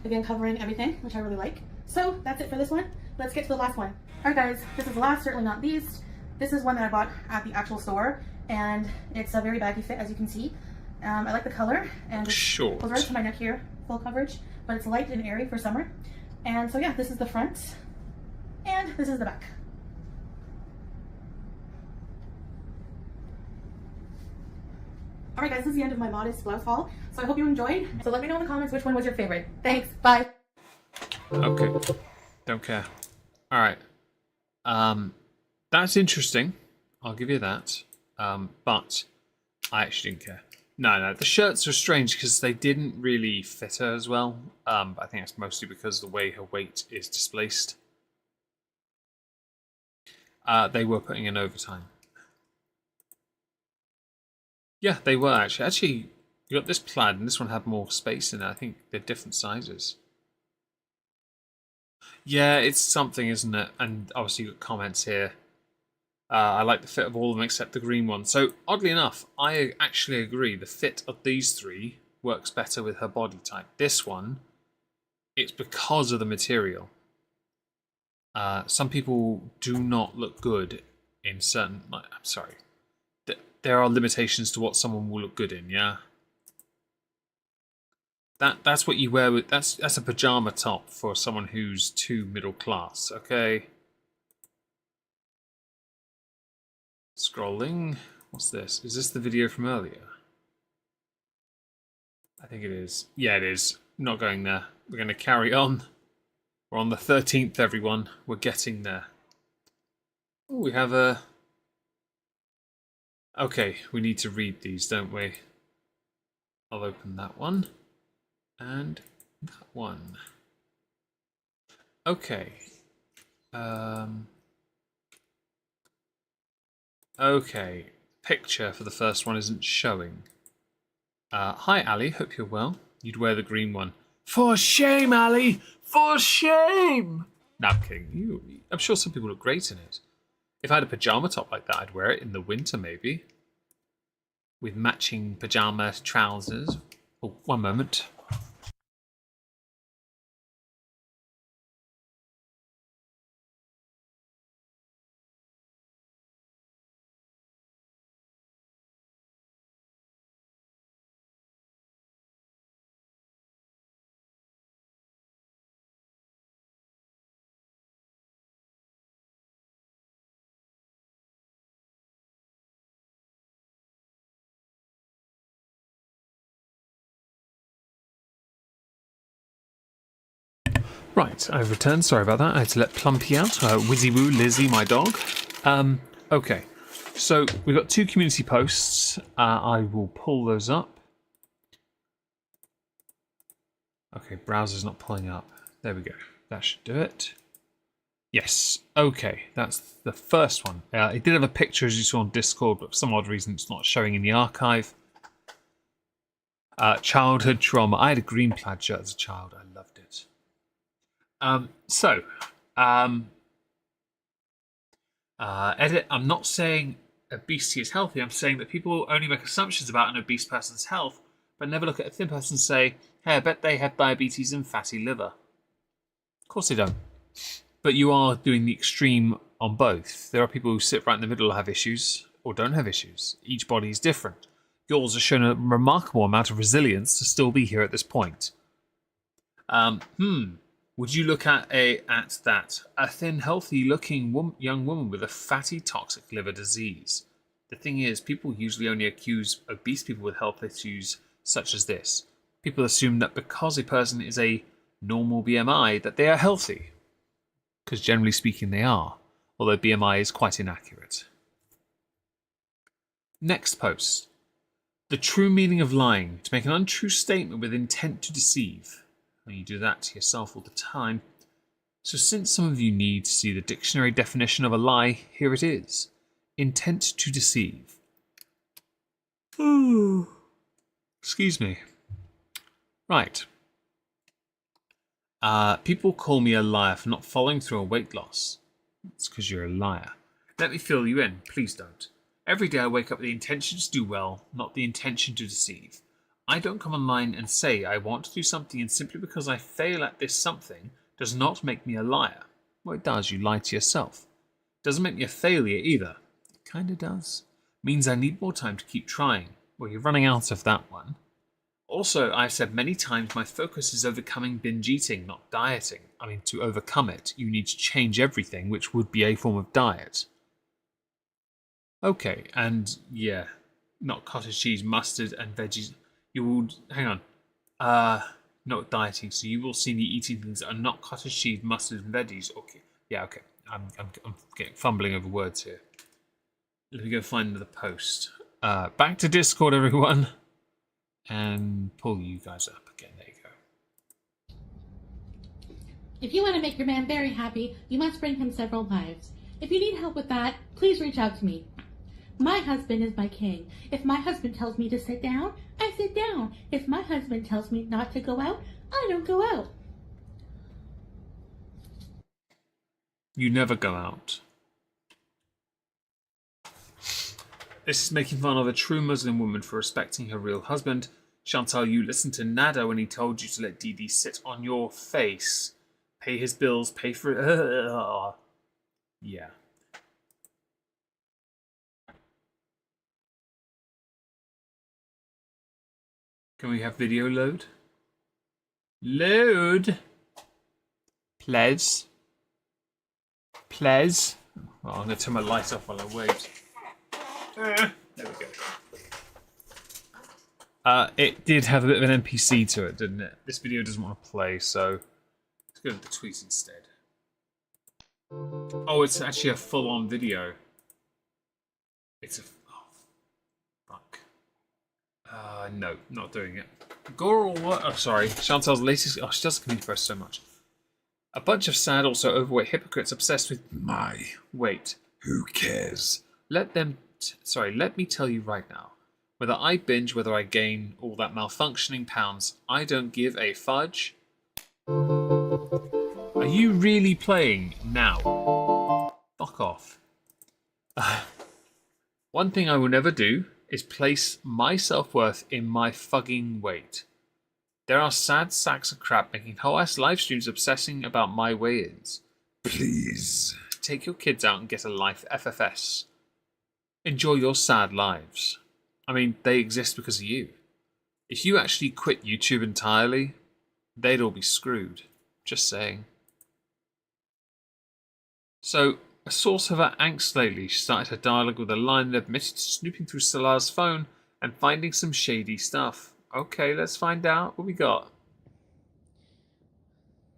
S3: Again, covering everything, which I really like. So that's it for this one. Let's get to the last one. All right, guys, this is the last, certainly not least. This is one that I bought at the actual store, and it's a very baggy fit, as you can see. I like the color, and it goes right to my neck here, full coverage, but it's light and airy for summer. And so yeah, this is the front, and this is the back. All right, guys, this is the end of my modest blouse haul. So I hope you enjoyed. So let me know in the comments which one was your favorite. Thanks. Bye.
S1: Okay. Don't care. All right. That's interesting. I'll give you that. But I actually didn't care. No, the shirts are strange because they didn't really fit her as well. But I think that's mostly because of the way her weight is displaced. They were putting in overtime. Yeah, they were actually. Actually, you got this plaid and this one had more space in it. I think they're different sizes. Yeah, it's something, isn't it? And obviously you got comments here. I like the fit of all of them except the green one. So, oddly enough, I actually agree. The fit of these 3 works better with her body type. This one, it's because of the material. Some people do not look good in certain... I'm sorry. There are limitations to what someone will look good in, yeah? That's what you wear with that's a pajama top for someone who's too middle class, okay? Scrolling. What's this? Is this the video from earlier? I think it is. Yeah, it is. Not going there. We're going to carry on. We're on the 13th, everyone. We're getting there. Oh, we have a... Okay, we need to read these, don't we? I'll open that one. And that one. Okay. Okay. Picture for the first one isn't showing. Hi, Ali. Hope you're well. You'd wear the green one. For shame, Ali! For shame! No, I'm kidding. I'm sure some people look great in it. If I had a pajama top like that, I'd wear it in the winter, maybe. With matching pajama trousers. Oh, one moment. Right, I've returned. Sorry about that. I had to let Plumpy out. Wizzy Woo, Lizzie, my dog. Okay, so we've got 2 community posts. I will pull those up. Okay, browser's not pulling up. There we go. That should do it. Yes. Okay, that's the first one. It did have a picture, as you saw on Discord, but for some odd reason it's not showing in the archive. Childhood trauma. I had a green plaid shirt as a child. I loved it. Edit. I'm not saying obesity is healthy. I'm saying that people only make assumptions about an obese person's health, but never look at a thin person and say, hey, I bet they have diabetes and fatty liver. Of course they don't. But you are doing the extreme on both. There are people who sit right in the middle and have issues or don't have issues. Each body is different. Yours has shown a remarkable amount of resilience to still be here at this point. Would you look at that? A thin, healthy-looking young woman with a fatty, toxic liver disease. The thing is, people usually only accuse obese people with health issues such as this. People assume that because a person is a normal BMI, that they are healthy. Because generally speaking, they are. Although BMI is quite inaccurate. Next post. The true meaning of lying. To make an untrue statement with intent to deceive. And you do that to yourself all the time. So since some of you need to see the dictionary definition of a lie, here it is. Intent to deceive. Ooh. Excuse me. Right. People call me a liar for not following through on weight loss. It's because you're a liar. Let me fill you in. Please don't. Every day I wake up with the intention to do well, not the intention to deceive. I don't come online and say I want to do something, and simply because I fail at this something does not make me a liar. Well, it does. You lie to yourself. Doesn't make me a failure either. It kind of does. Means I need more time to keep trying. Well, you're running out of that one. Also, I've said many times my focus is overcoming binge eating, not dieting. I mean, to overcome it, you need to change everything, which would be a form of diet. Okay, and yeah, not cottage cheese, mustard, and veggies. You will, hang on, not dieting, so you will see me eating things that are not cottage cheese, mustard, and veggies. Okay, yeah, okay. I'm getting fumbling over words here. Let me go find another post. Back to Discord, everyone. And pull you guys up again. There you go.
S4: If you want to make your man very happy, you must bring him several knives. If you need help with that, please reach out to me. My husband is my king. If my husband tells me to sit down, I sit down. If my husband tells me not to go out, I don't go out.
S1: You never go out. This is making fun of a true Muslim woman for respecting her real husband. Chantal, you listened to Nada when he told you to let Didi sit on your face. Pay his bills, pay for it. Yeah. Can we have video load? Load. Please. Please. Well, I'm going to turn my light off while I wait. There we go. It did have a bit of an NPC to it, didn't it? This video doesn't want to play, so let's go to the tweet instead. Oh, it's actually a full-on video. It's a... Oh, fuck. No, not doing it. Gore or what? Oh, sorry. Chantal's latest... Oh, she does community post so much. A bunch of sad, also overweight hypocrites obsessed with my weight. Who cares? Let me tell you right now. Whether I binge, whether I gain all that malfunctioning pounds, I don't give a fudge. Are you really playing now? Fuck off. One thing I will never do is place my self-worth in my fucking weight. There are sad sacks of crap making whole-ass live streams obsessing about my weigh-ins. Please, take your kids out and get a life, FFS. Enjoy your sad lives. I mean, they exist because of you. If you actually quit YouTube entirely, they'd all be screwed. Just saying. So, a source of her angst lately, she started her dialogue with a line that admitted to snooping through Salah's phone and finding some shady stuff. Okay, let's find out what we got.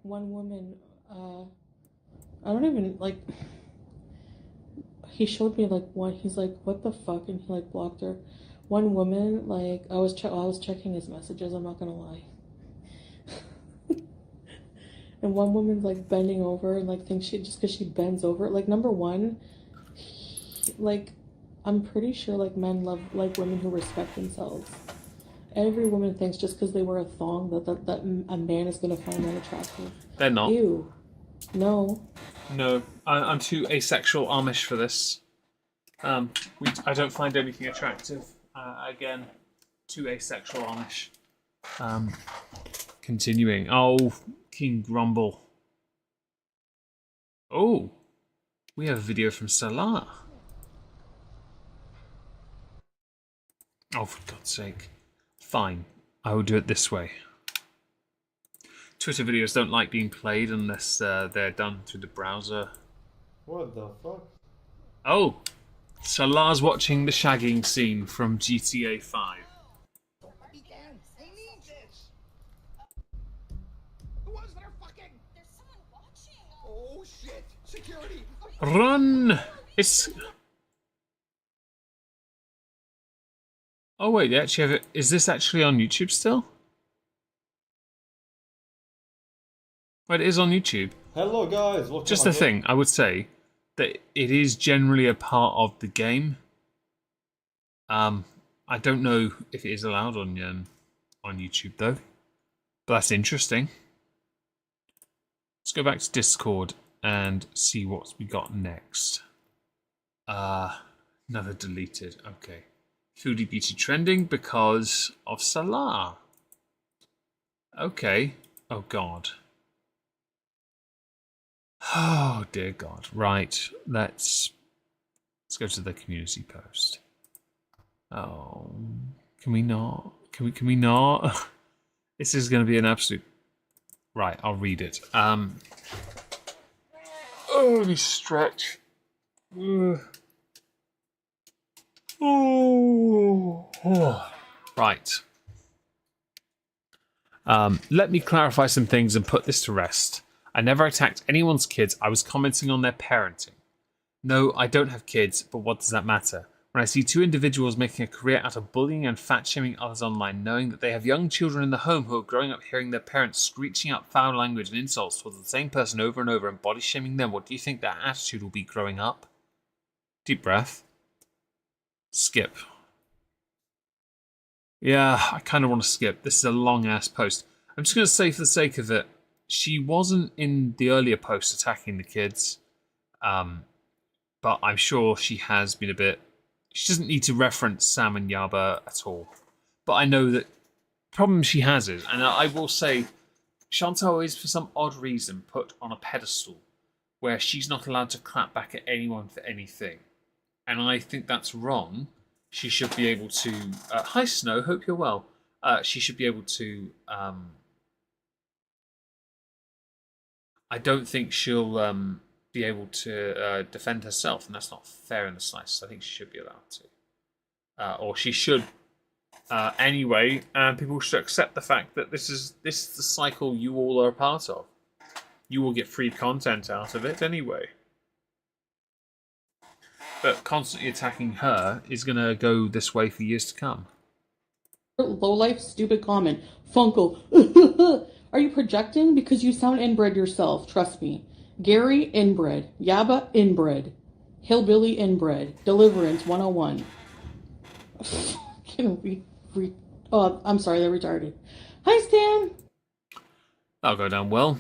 S3: One woman, I don't even, like, he showed me, like, one, he's like, what the fuck, and he, like, blocked her. One woman, like, I was checking his messages, I'm not gonna lie. And one woman's, like, bending over and, like, thinks she, just because she bends over, like, number one, like, I'm pretty sure, like, men love, like, women who respect themselves. Every woman thinks just because they wear a thong that a man is gonna find them attractive.
S1: They're not.
S3: Ew. No.
S1: No, I'm too asexual Amish for this. I don't find anything attractive. Again, too asexual Amish. Continuing. Oh, King Grumble. Oh, we have a video from Salah. Oh, for God's sake. Fine, I will do it this way. Twitter videos don't like being played unless they're done through the browser.
S5: What the fuck?
S1: Oh, Salah's watching the shagging scene from GTA 5.
S5: Oh shit! Security!
S1: Run! It's... Oh wait, they actually have it. Is this actually on YouTube still? Well, it is on YouTube.
S5: Hello guys,
S1: Just the thing, I would say that it is generally a part of the game. I don't know if it is allowed on YouTube though, but that's interesting. Let's go back to Discord and see what we got next. Another deleted. Okay, Foodie Beauty trending because of Salah. Okay. Oh God. Oh dear God. Right. Let's go to the community post. Oh, can we not? Can we not? This is going to be an absolute... Right, I'll read it. Oh, let me stretch. Oh. Right. Let me clarify some things and put this to rest. I never attacked anyone's kids. I was commenting on their parenting. No, I don't have kids, but what does that matter? When I see two individuals making a career out of bullying and fat-shaming others online, knowing that they have young children in the home who are growing up hearing their parents screeching out foul language and insults towards the same person over and over and body-shaming them, what do you think their attitude will be growing up? Deep breath. Skip. Yeah, I kind of want to skip. This is a long-ass post. I'm just going to say for the sake of it, she wasn't in the earlier post attacking the kids, but I'm sure she has been a bit... She doesn't need to reference Sam and Yaba at all. But I know that the problem she has is, and I will say, Chantal is for some odd reason put on a pedestal where she's not allowed to clap back at anyone for anything. And I think that's wrong. She should be able to... hi Snow, hope you're well. She should be able to I don't think she'll be able to defend herself, and that's not fair in the slightest. I think she should be allowed to, or she should anyway. And people should accept the fact that this is the cycle you all are a part of. You will get free content out of it anyway. But constantly attacking her is going to go this way for years to come.
S6: Low life, stupid comment. Funko. Are you projecting? Because you sound inbred yourself, trust me. Gary, inbred. Yabba, inbred. Hillbilly, inbred. Deliverance 101. Oh, I'm sorry, they're retarded. Hi, Stan!
S1: That'll go down well.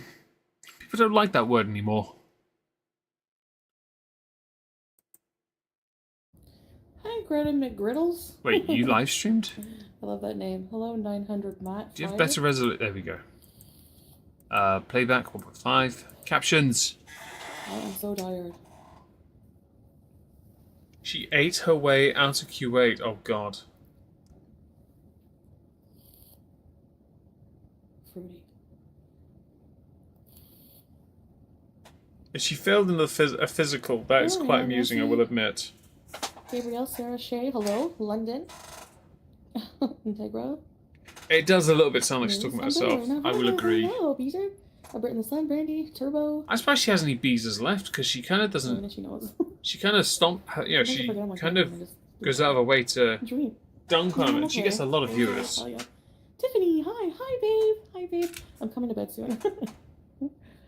S1: People don't like that word anymore.
S3: Hi, Greta McGriddles.
S1: Wait, you live streamed?
S3: I love that name. Hello, 900 Matt.
S1: Do you have better resolution? There we go. Playback 1.5. Captions.
S3: Oh, I'm so tired.
S1: She ate her way out of Q8. Oh god.
S3: Fruity.
S1: If she failed in a physical, that is
S3: Oh,
S1: quite
S3: yeah,
S1: amusing, I
S3: Nancy.
S1: will admit.
S3: Gabrielle, Sarah, Shay, hello, London. Integra.
S1: It does a little bit sound like she's talking about herself. I will agree.
S3: Hello, Beezer. Albert in the Sun, Brandy, Turbo.
S1: I'm surprised she has any Beezes left, because she kind of doesn't.
S3: She knows.
S1: She kind of she kind of goes out of her way to
S3: Dream.
S1: dunk on them, and she gets a lot of viewers.
S3: Oh, yeah. Tiffany, hi babe, I'm coming to bed soon.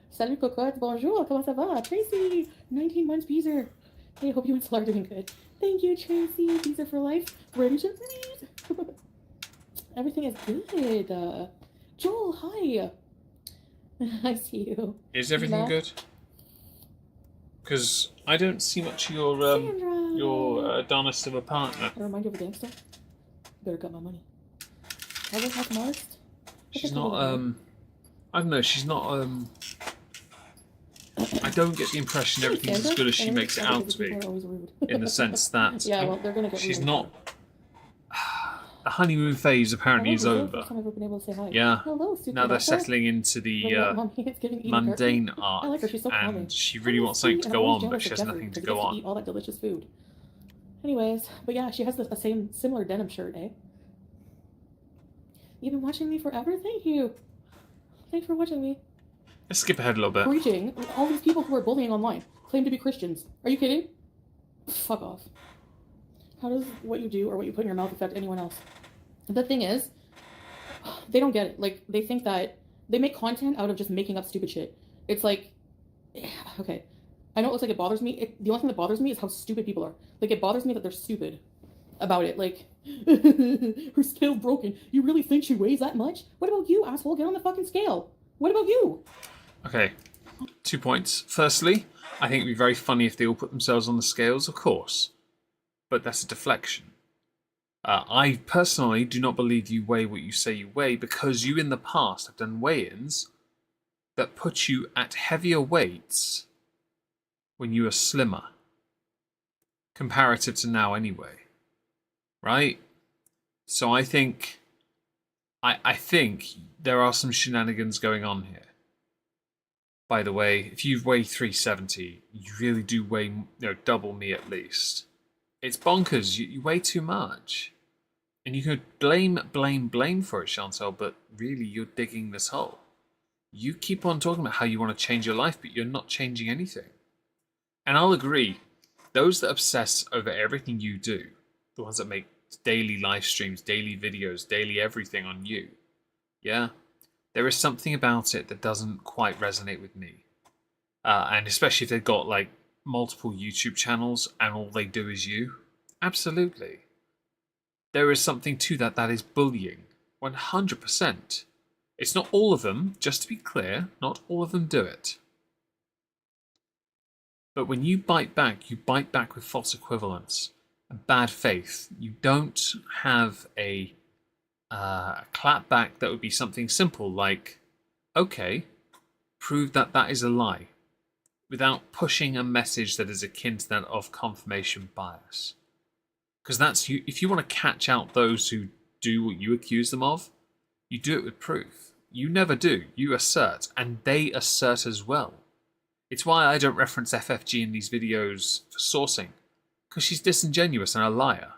S3: Salut cocotte, bonjour, comment ça va? Tracy, 19 months Beezer. Hey, hope you and Solar are doing good. Thank you, Tracy. Beezer for life. Friendship, please. Everything is good. Joel, hi. I see you.
S1: Is everything
S3: Matt?
S1: good? Because I don't see much of
S3: Sandra.
S1: your Adonis of a partner.
S3: I remind you of a gangster. Better got my money. I will have Mars.
S1: She's not I don't know. She's not I don't get the impression everything's as good as she makes it out to be. In the sense that
S3: Yeah, well, they're gonna get
S1: she's
S3: rude.
S1: not. The honeymoon phase apparently is over.
S3: First time I've ever been able to say hi.
S1: Yeah.
S3: Hello, Super
S1: Now they're
S3: Bubba.
S1: settling into the
S3: Mommy is giving Edie
S1: mundane
S3: Cartman.
S1: arc,
S3: I like her. She's so calming.
S1: and she really
S3: I'm
S1: wants something
S3: sweet
S1: to
S3: and
S1: go
S3: always
S1: on, but
S3: jealous
S1: she
S3: of
S1: has
S3: Jeffrey
S1: nothing to
S3: because
S1: go
S3: he gets
S1: on.
S3: eat all that delicious food. Anyways, but yeah, she has a similar denim shirt, eh? You've been watching me forever? Thank you. Thanks for watching me.
S1: Let's skip ahead a little bit.
S3: Preaching. All these people who are bullying online claim to be Christians. Are you kidding? Fuck off. How does what you do or what you put in your mouth affect anyone else? The thing is, they don't get it. Like, they think that they make content out of just making up stupid shit. It's like, okay, I know it looks like it bothers me. The only thing that bothers me is how stupid people are. Like, it bothers me that they're stupid about it. Like, her scale's broken. You really think she weighs that much? What about you, asshole? Get on the fucking scale. What about you?
S1: Okay, 2 points. Firstly, I think it'd be very funny if they all put themselves on the scales, of course. But that's a deflection. I personally do not believe you weigh what you say you weigh because you in the past have done weigh-ins that put you at heavier weights when you were slimmer. Comparative to now anyway. Right? So I think I think there are some shenanigans going on here. By the way, if you weigh 370, you really do weigh double me at least. It's bonkers. You weigh too much. And you could blame for it, Chantal, but really you're digging this hole. You keep on talking about how you want to change your life, but you're not changing anything. And I'll agree, those that obsess over everything you do, the ones that make daily live streams, daily videos, daily everything on you, yeah, there is something about it that doesn't quite resonate with me. And especially if they've got like multiple YouTube channels and all they do is you. Absolutely. There is something to that is bullying. 100%. It's not all of them, just to be clear, not all of them do it. But when you bite back with false equivalence and bad faith. You don't have a clap back that would be something simple like, okay, prove that that is a lie, without pushing a message that is akin to that of confirmation bias. Because that's you. If you want to catch out those who do what you accuse them of, you do it with proof. You never do. You assert, and they assert as well. It's why I don't reference FFG in these videos for sourcing, because she's disingenuous and a liar.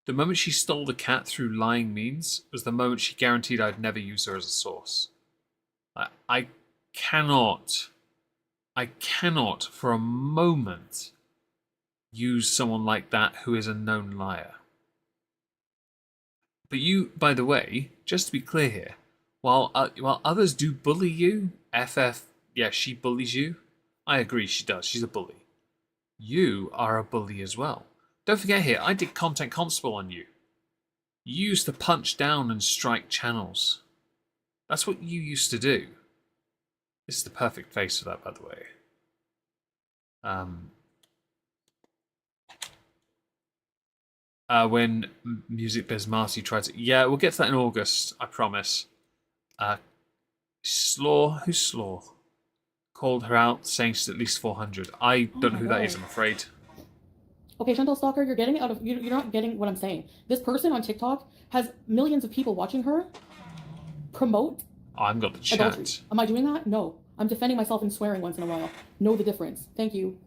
S1: The moment she stole the cat through lying means was the moment she guaranteed I'd never use her as a source. I cannot for a moment use someone like that who is a known liar. But you, by the way, just to be clear here, while others do bully you, yeah, she bullies you. I agree, she does. She's a bully. You are a bully as well. Don't forget here, I did Content Constable on you. You used to punch down and strike channels. That's what you used to do. This is the perfect face for that, by the way. When Music Biz Marty tried to... Yeah, we'll get to that in August, I promise. Slaw? Who's Slaw? Called her out, saying she's at least 400. I don't know who that is, I'm afraid.
S6: Okay, Chantal Stalker, you're getting out of... You're not getting what I'm saying. This person on TikTok has millions of people watching her promote
S1: Oh, I haven't got the chat.
S6: adultery. Am I doing that? No. I'm defending myself and swearing once in a while. Know the difference. Thank you.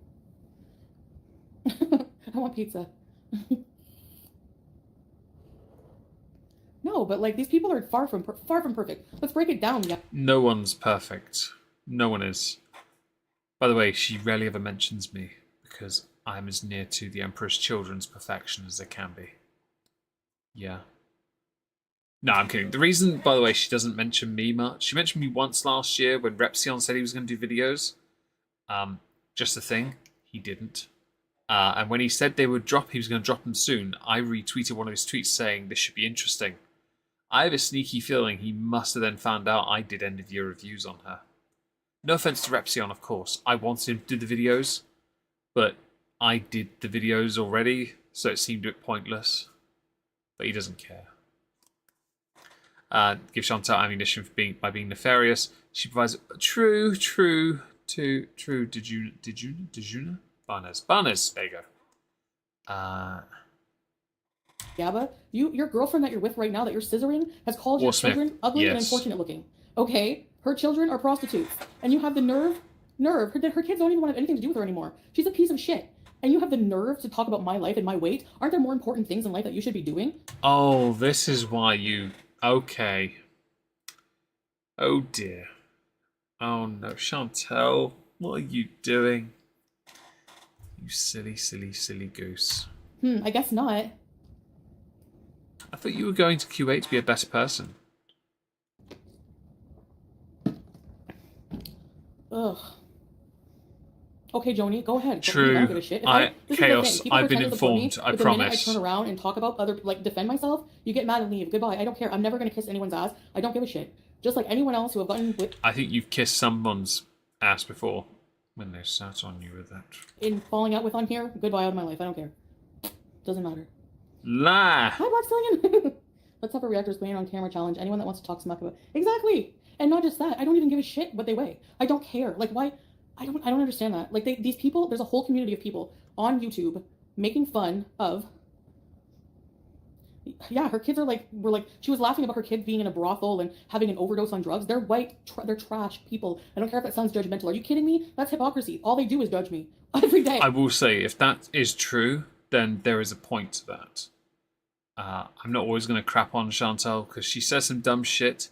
S6: I want pizza. No, but like these people are far from perfect. Let's break it down. Yeah.
S1: No one's perfect. No one is. By the way, she rarely ever mentions me because I'm as near to the Emperor's Children's perfection as they can be. Yeah. No, I'm kidding. The reason, by the way, she doesn't mention me much, she mentioned me once last year when Repsion said he was going to do videos. Just a thing. He didn't. And when he said he was going to drop them soon, I retweeted one of his tweets saying this should be interesting. I have a sneaky feeling he must have then found out I did end of year reviews on her. No offense to Repsion, of course. I wanted him to do the videos, but I did the videos already, so it seemed a bit pointless. But he doesn't care. Give Chantal ammunition for by being nefarious. She provides true. Did you? Barnes. There you go.
S6: Gabba, your girlfriend that you're with right now that you're scissoring has called your children ugly and unfortunate looking. Okay, her children are prostitutes, and you have the nerve. Her kids don't even want to have anything to do with her anymore. She's a piece of shit. And you have the nerve to talk about my life and my weight. Aren't there more important things in life that you should be doing?
S1: Oh, this is why you... Okay. Oh dear. Oh no, Chantal, what are you doing? You silly goose.
S6: I guess not.
S1: I thought you were going to Q8 to be a better person.
S6: Ugh. Okay, Joni, go ahead.
S1: True.
S6: I don't give a shit.
S1: Chaos. I've been informed. I promise.
S6: The minute I turn around and talk about defend myself, you get mad and leave. Goodbye. I don't care. I'm never gonna kiss anyone's ass. I don't give a shit. Just like anyone else who have gotten with.
S1: I think you've kissed someone's ass before when they sat on you with that.
S6: In falling out with on here, goodbye out of my life. I don't care. Doesn't matter.
S1: Lah.
S6: Hi, Black Stallion. Let's have a reactors weighing on camera challenge. Anyone that wants to talk smack about exactly. And not just that. I don't even give a shit what they weigh. I don't care. Like why? I don't understand that. Like these people, there's a whole community of people on YouTube making fun of. Yeah, her kids she was laughing about her kid being in a brothel and having an overdose on drugs. They're white, they're trash people. I don't care if that sounds judgmental. Are you kidding me? That's hypocrisy. All they do is judge me every day.
S1: I will say, if that is true, then there is a point to that. I'm not always going to crap on Chantal because she says some dumb shit.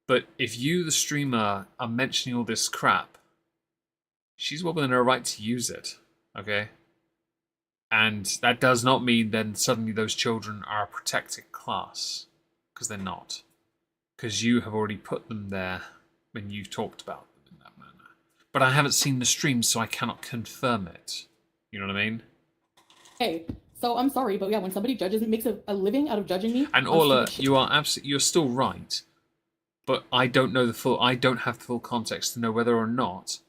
S1: But if you, the streamer, are mentioning all this crap, she's well within her right to use it, okay? And that does not mean then suddenly those children are a protected class, because they're not. Because you have already put them there when you've talked about them in that manner. But I haven't seen the stream, so I cannot confirm it. You know what I mean?
S6: Hey, so I'm sorry, but yeah, when somebody judges me, makes a living out of judging me...
S1: And Orla, you're still right, but I don't have the full context to know whether or not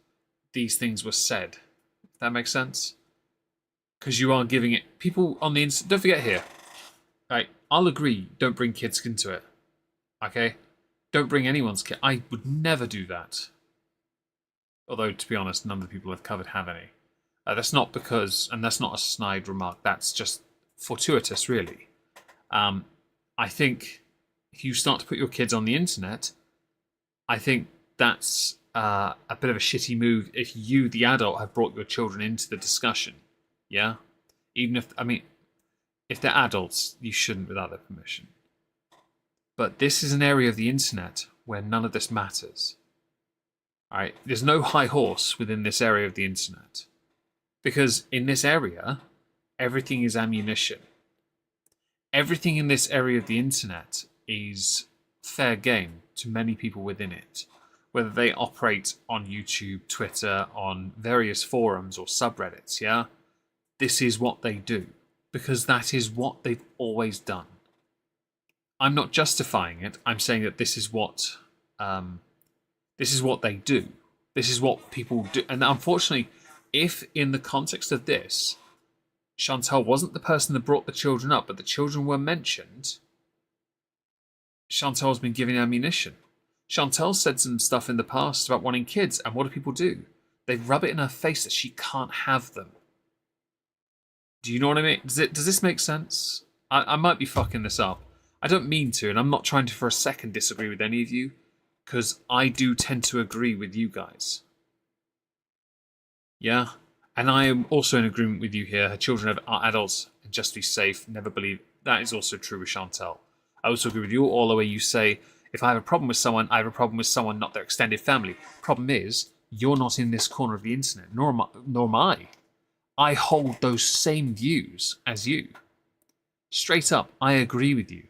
S1: these things were said. If that makes sense? Because you are giving it... People on the internet... Don't forget here. Right, I'll agree, don't bring kids into it. Okay? Don't bring anyone's kid. I would never do that. Although, to be honest, none of the people I've covered have any. That's not because... And that's not a snide remark. That's just fortuitous, really. I think if you start to put your kids on the internet, I think that's a bit of a shitty move if you, the adult, have brought your children into the discussion. Yeah? Even if, I mean, if they're adults, you shouldn't without their permission. But this is an area of the internet where none of this matters. Alright? There's no high horse within this area of the internet. Because in this area, everything is ammunition. Everything in this area of the internet is fair game to many people within it. Whether they operate on YouTube, Twitter, on various forums or subreddits, yeah? This is what they do. Because that is what they've always done. I'm not justifying it. I'm saying that this is what they do. This is what people do. And unfortunately, if in the context of this, Chantal wasn't the person that brought the children up, but the children were mentioned, Chantal's been given ammunition. Chantal said some stuff in the past about wanting kids, and what do people do? They rub it in her face that she can't have them. Do you know what I mean? Does this make sense? I might be fucking this up. I don't mean to, and I'm not trying to for a second disagree with any of you, because I do tend to agree with you guys. Yeah? And I am also in agreement with you here. Her children are adults and just be safe. Never believe. That is also true with Chantal. I also agree with you all the way you say, if I have a problem with someone, I have a problem with someone, not their extended family. Problem is, you're not in this corner of the internet, nor am I. I hold those same views as you. Straight up, I agree with you.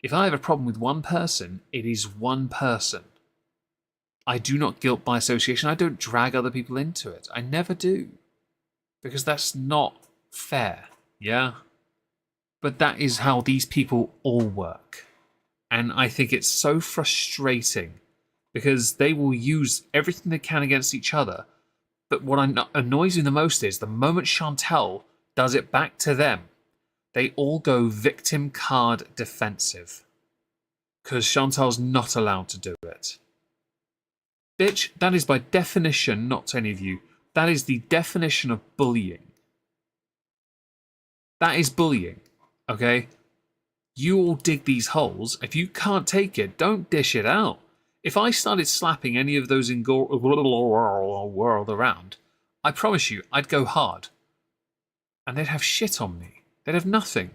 S1: If I have a problem with one person, it is one person. I do not guilt by association. I don't drag other people into it. I never do. Because that's not fair, yeah? But that is how these people all work. And I think it's so frustrating because they will use everything they can against each other. But what annoys me the most is the moment Chantal does it back to them, they all go victim card defensive. Because Chantal's not allowed to do it. Bitch, that is by definition, not to any of you, that is the definition of bullying. That is bullying, okay? You all dig these holes. If you can't take it, don't dish it out. If I started slapping any of those in world around, I promise you, I'd go hard. And they'd have shit on me. They'd have nothing.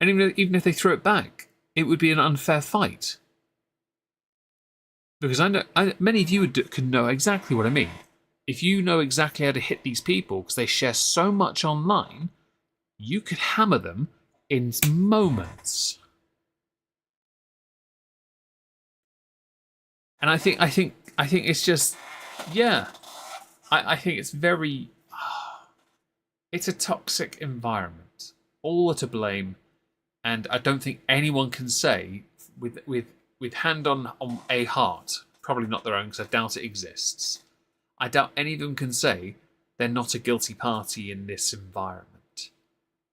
S1: And even if they threw it back, it would be an unfair fight. Because I know many of you could know exactly what I mean. If you know exactly how to hit these people, because they share so much online, you could hammer them in moments. And I think it's just, yeah. I think it's very, it's a toxic environment. All are to blame, and I don't think anyone can say with hand on a heart, probably not their own, because I doubt it exists. I doubt any of them can say they're not a guilty party in this environment.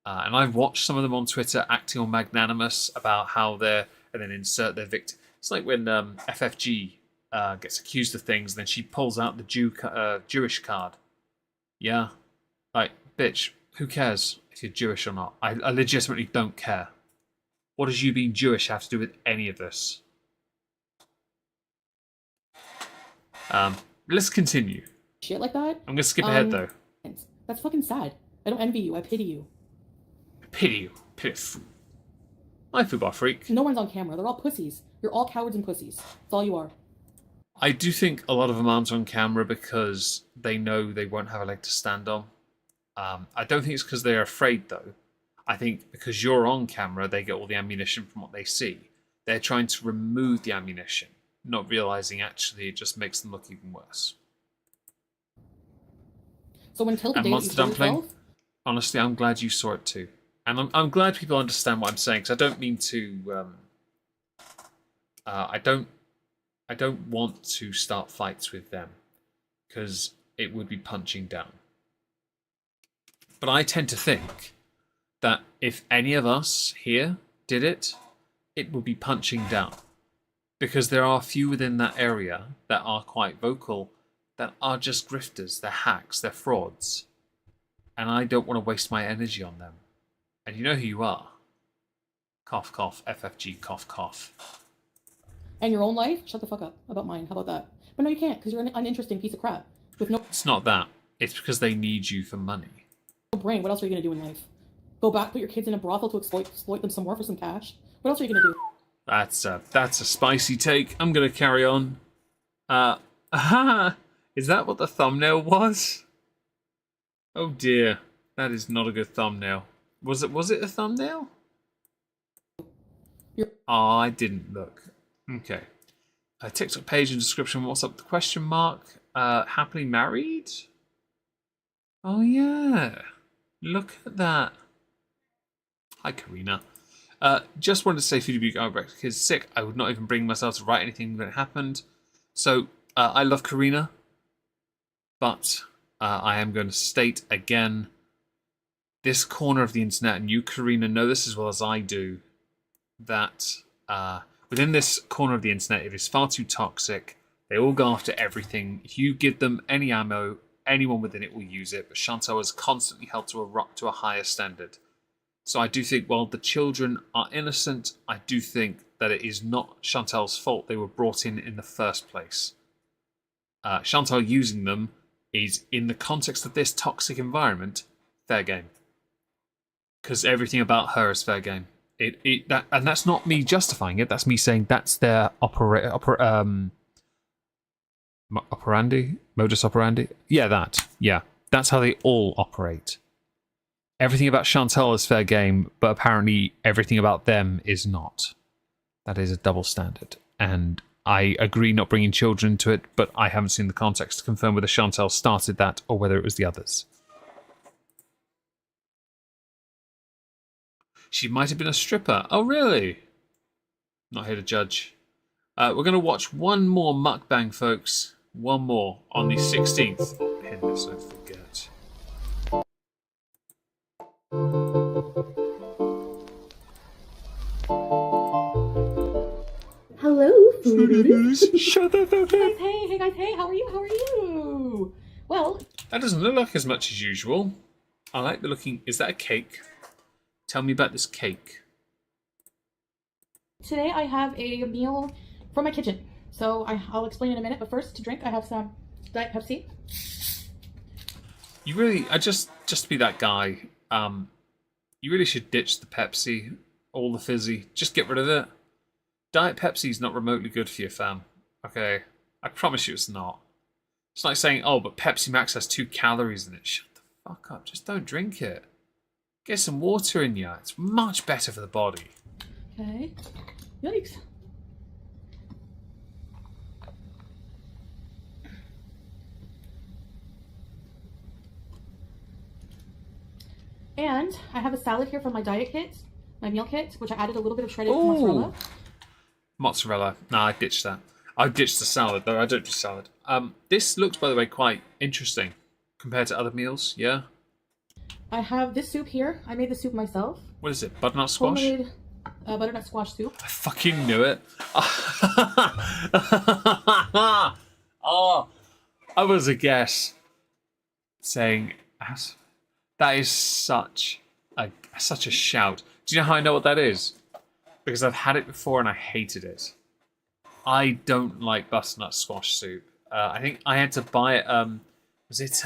S1: And I've watched some of them on Twitter acting all magnanimous about how and then insert their victim. It's like when FFG gets accused of things, then she pulls out the Jewish card. Yeah? Like, bitch, who cares if you're Jewish or not? I legitimately don't care. What does you being Jewish have to do with any of this? Let's continue.
S6: Shit like that.
S1: I'm gonna skip ahead though.
S6: That's fucking sad. I don't envy you. I pity you.
S1: Pity you. Piff. Hi, Foodbar Freak.
S6: No one's on camera. They're all pussies. You're all cowards and pussies. That's all you are.
S1: I do think a lot of them aren't on camera because they know they won't have a leg to stand on. I don't think it's because they're afraid though. I think because you're on camera, they get all the ammunition from what they see. They're trying to remove the ammunition, not realizing actually it just makes them look even worse.
S6: So until the
S1: And
S6: day
S1: Monster
S6: that you kill
S1: Dumpling,
S6: yourself,
S1: honestly, I'm glad you saw it too. And I'm glad people understand what I'm saying, because I don't mean to... I don't want to start fights with them, because it would be punching down. But I tend to think that if any of us here did it, it would be punching down. Because there are a few within that area that are quite vocal, that are just grifters, they're hacks, they're frauds. And I don't want to waste my energy on them. And you know who you are. Cough, cough, FFG, cough, cough.
S6: And your own life? Shut the fuck up about mine. How about that? But no, you can't, because you're an uninteresting piece of crap with no
S1: It's not that. It's because they need you for money.
S6: brain. What else are you gonna do in life? Go back, put your kids in a brothel to exploit them some more for some cash? What else are you gonna do?
S1: That's a spicy take. I'm gonna carry on. Is that what the thumbnail was? Oh dear, that is not a good thumbnail. Was it a thumbnail? Oh, I didn't look. Okay. TikTok page and description. What's up? The question mark. Happily married? Oh yeah. Look at that. Hi, Karina. Just wanted to say Foodie is sick. I would not even bring myself to write anything when it happened. So, I love Karina. But I am going to state again, this corner of the internet, and you, Karina, know this as well as I do, that within this corner of the internet, it is far too toxic. They all go after everything. If you give them any ammo, anyone within it will use it. But Chantal is constantly held to a higher standard. So I do think, while the children are innocent, I do think that it is not Chantal's fault they were brought in the first place. Chantal using them is, in the context of this toxic environment, fair game. Because everything about her is fair game. And that's not me justifying it. That's me saying that's their modus operandi. Yeah, that's how they all operate. Everything about Chantal is fair game, but apparently everything about them is not. That is a double standard. And I agree not bringing children into it, but I haven't seen the context to confirm whether Chantal started that or whether it was the others. She might have been a stripper. Oh, really? Not here to judge. We're going to watch one more mukbang, folks. One more on the 16th. Pin this, don't forget.
S4: Hello, foodies.
S1: Shut the fuck up.
S4: Hey guys, hey, how are you? Well,
S1: That doesn't look like as much as usual. I like the looking... Is that a cake? Tell me about this cake.
S6: Today I have a meal from my kitchen. So I'll explain in a minute, but first to drink I have some Diet Pepsi.
S1: You really... just to be that guy, you really should ditch the Pepsi, all the fizzy. Just get rid of it. Diet Pepsi's not remotely good for you, fam. Okay? I promise you it's not. It's like saying, oh, but Pepsi Max has 2 calories in it. Shut the fuck up. Just don't drink it. Get some water in you. It's much better for the body.
S6: Okay. Yikes. And I have a salad here from my diet kit, my meal kit, which I added a little bit of shredded mozzarella.
S1: Mozzarella. Nah, I ditched that. I ditched the salad, though. I don't do salad. This looks, by the way, quite interesting compared to other meals, yeah?
S6: I have this soup here. I made the soup myself.
S1: What is it? Butternut squash?
S6: Homemade butternut squash soup.
S1: I fucking knew it. Oh, I was a guess. Saying, that is such a shout. Do you know how I know what that is? Because I've had it before and I hated it. I don't like butternut squash soup. I think I had to buy it. Was it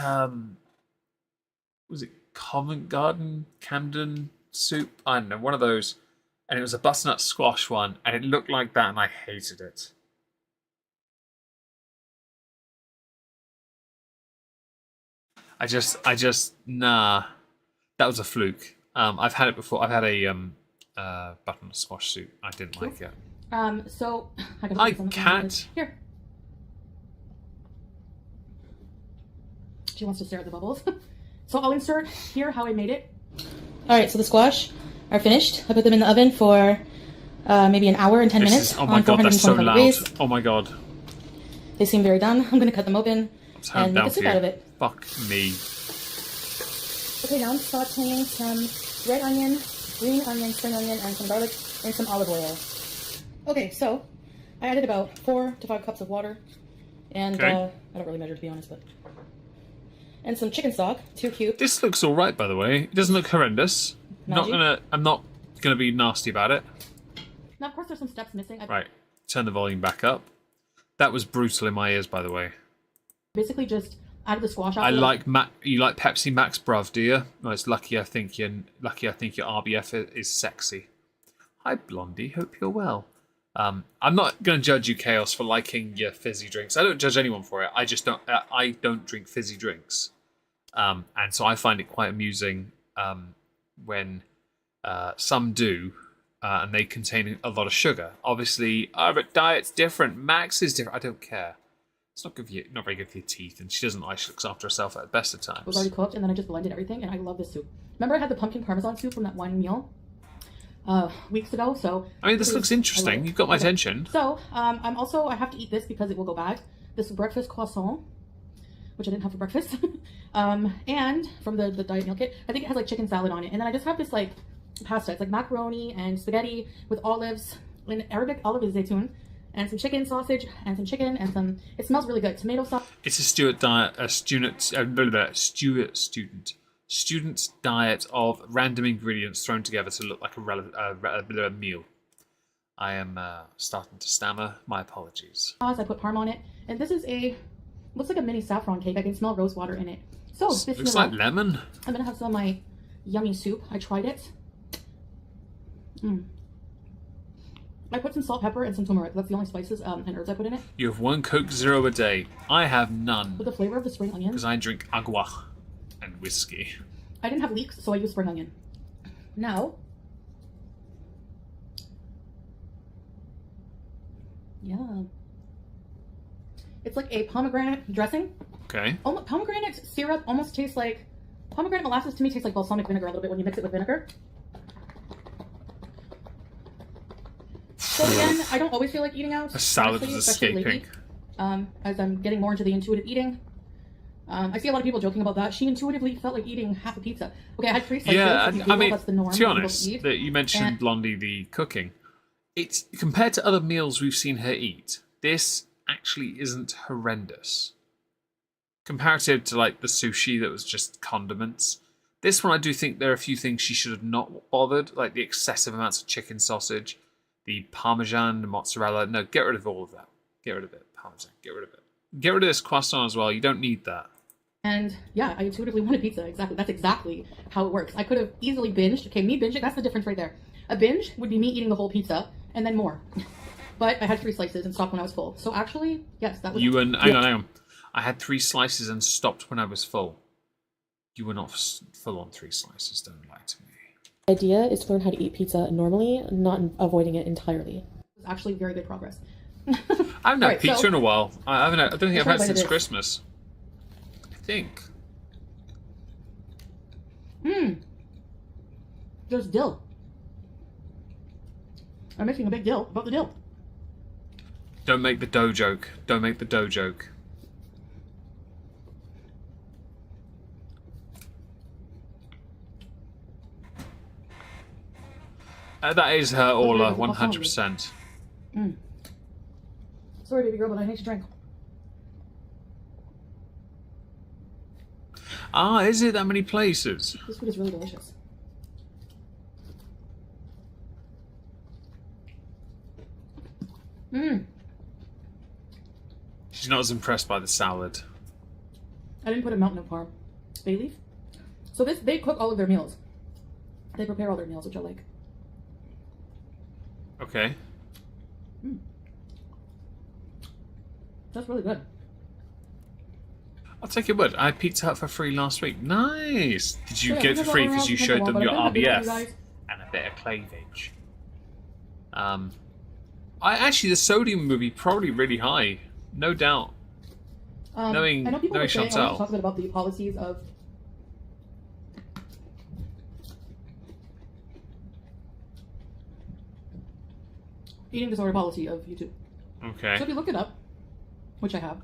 S1: Covent Garden Camden soup? I don't know, one of those. And it was a butternut squash one, and it looked like that, and I hated it. I just nah. That was a fluke. I've had it before. I've had a butternut squash soup. I didn't like it.
S6: So
S1: I can't.
S6: Here. She wants to stare at the bubbles. So I'll insert here how I made it. All right, so the squash are finished. I put them in the oven for maybe an hour and 10 minutes.
S1: Oh my god, that's so loud.
S6: Degrees.
S1: Oh my god.
S6: They seem very done. I'm going to cut them open and make a soup out of it.
S1: Fuck me.
S6: Okay, now I'm sauteing some red onion, green onion, spring onion, and some garlic in some olive oil. Okay, so I added about 4 to 5 cups of water. And I don't really measure, to be honest, but... And some chicken stock, 2 cubes.
S1: This looks alright, by the way. It doesn't look horrendous.
S6: Maggi?
S1: I'm not gonna be nasty about it.
S6: Now, of course, there's some steps missing.
S1: Right. turn the volume back up. That was brutal in my ears, by the way.
S6: Basically just out of the squash.
S1: I like you like Pepsi Max, bruv, do you? No, it's lucky I think your RBF is sexy. Hi, Blondie. Hope you're well. I'm not going to judge you, Chaos, for liking your fizzy drinks. I don't judge anyone for it. I just don't. I don't drink fizzy drinks, and so I find it quite amusing when some do, and they contain a lot of sugar. Obviously, but diet's different. Max is different. I don't care. It's not very good for your teeth, and she doesn't like. She looks after herself at the best of times.
S6: It was already cooked, and then I just blended everything, and I love this soup. Remember, I had the pumpkin parmesan soup from that one meal weeks ago. So
S1: I mean, this looks interesting. You've got my attention.
S6: So I have to eat this because it will go bad. This breakfast croissant, which I didn't have for breakfast, and from the diet meal kit, I think it has like chicken salad on it, and then I just have this like pasta. It's like macaroni and spaghetti with olives, in Arabic olive is zaytun, and some chicken sausage and some chicken and some. It smells really good. Tomato sauce.
S1: It's a student's diet of random ingredients thrown together to look like a meal. I am starting to stammer. My apologies.
S6: I put parm on it, and this is looks like a mini saffron cake. I can smell rose water in it. So
S1: looks like lemon.
S6: I'm gonna have some of my yummy soup. I tried it. I put some salt, pepper, and some turmeric. That's the only spices and herbs I put in it.
S1: You have 1 Coke Zero a day. I have none.
S6: With the flavor of the spring onions.
S1: Because I drink agua and whiskey.
S6: I didn't have leeks, so I used spring onion. Now, yeah, it's like a pomegranate dressing.
S1: Okay.
S6: Pomegranate syrup almost tastes like pomegranate molasses. To me, tastes like balsamic vinegar a little bit when you mix it with vinegar. So again, I don't always feel like eating out.
S1: A salad
S6: honestly,
S1: is
S6: especially
S1: escaping.
S6: lately, as I'm getting more into the intuitive eating. I see a lot of people joking about that. She intuitively felt like eating half a pizza. Okay, I had 3 slices.
S1: Yeah, I mean,
S6: that's the norm
S1: to be honest, that you mentioned
S6: And-
S1: Blondie the cooking. It's compared to other meals we've seen her eat. This actually isn't horrendous. Comparative to like the sushi that was just condiments. This one, I do think there are a few things she should have not bothered, like the excessive amounts of chicken sausage, the parmesan, the mozzarella. No, get rid of all of that. Get rid of it. Parmesan, get rid of it. Get rid of this croissant as well. You don't need that.
S6: And yeah, I intuitively want a pizza. Exactly. That's exactly how it works. I could have easily binged. Okay, me binging, that's the difference right there. A binge would be me eating the whole pizza and then more. But I had 3 slices and stopped when I was full. So actually, yes, that was...
S1: Hang on. I had 3 slices and stopped when I was full. You were not full on 3 slices, don't lie to me.
S6: The idea is to learn how to eat pizza normally, not avoiding it entirely. It was actually very good progress.
S1: I haven't had pizza
S6: so,
S1: in a while. I don't think I've had since
S6: this.
S1: Christmas. I think.
S6: There's dill. I'm making a big deal about the dill.
S1: Don't make the dough joke. Don't make the dough joke. That is her Orla, 100%.
S6: Sorry, baby girl, but I need to drink.
S1: Ah, is it that many places?
S6: This food is really delicious.
S1: She's not as impressed by the salad.
S6: I didn't put a mountain of parm. Bay leaf. So they cook all of their meals. They prepare all their meals, which I like.
S1: Okay.
S6: That's really good.
S1: I'll take your word. I had Pizza Hut for free last week. Nice. Did you
S6: Yeah,
S1: get it for free because you showed them your
S6: But I've been with
S1: RBF
S6: you guys.
S1: and a bit of cleavage? The sodium would be probably really high, no doubt. Knowing
S6: I know people were saying, I
S1: Chantal.
S6: want to talk a bit about the policies of eating disorder policy of YouTube.
S1: Okay.
S6: So if you look it up, which I have,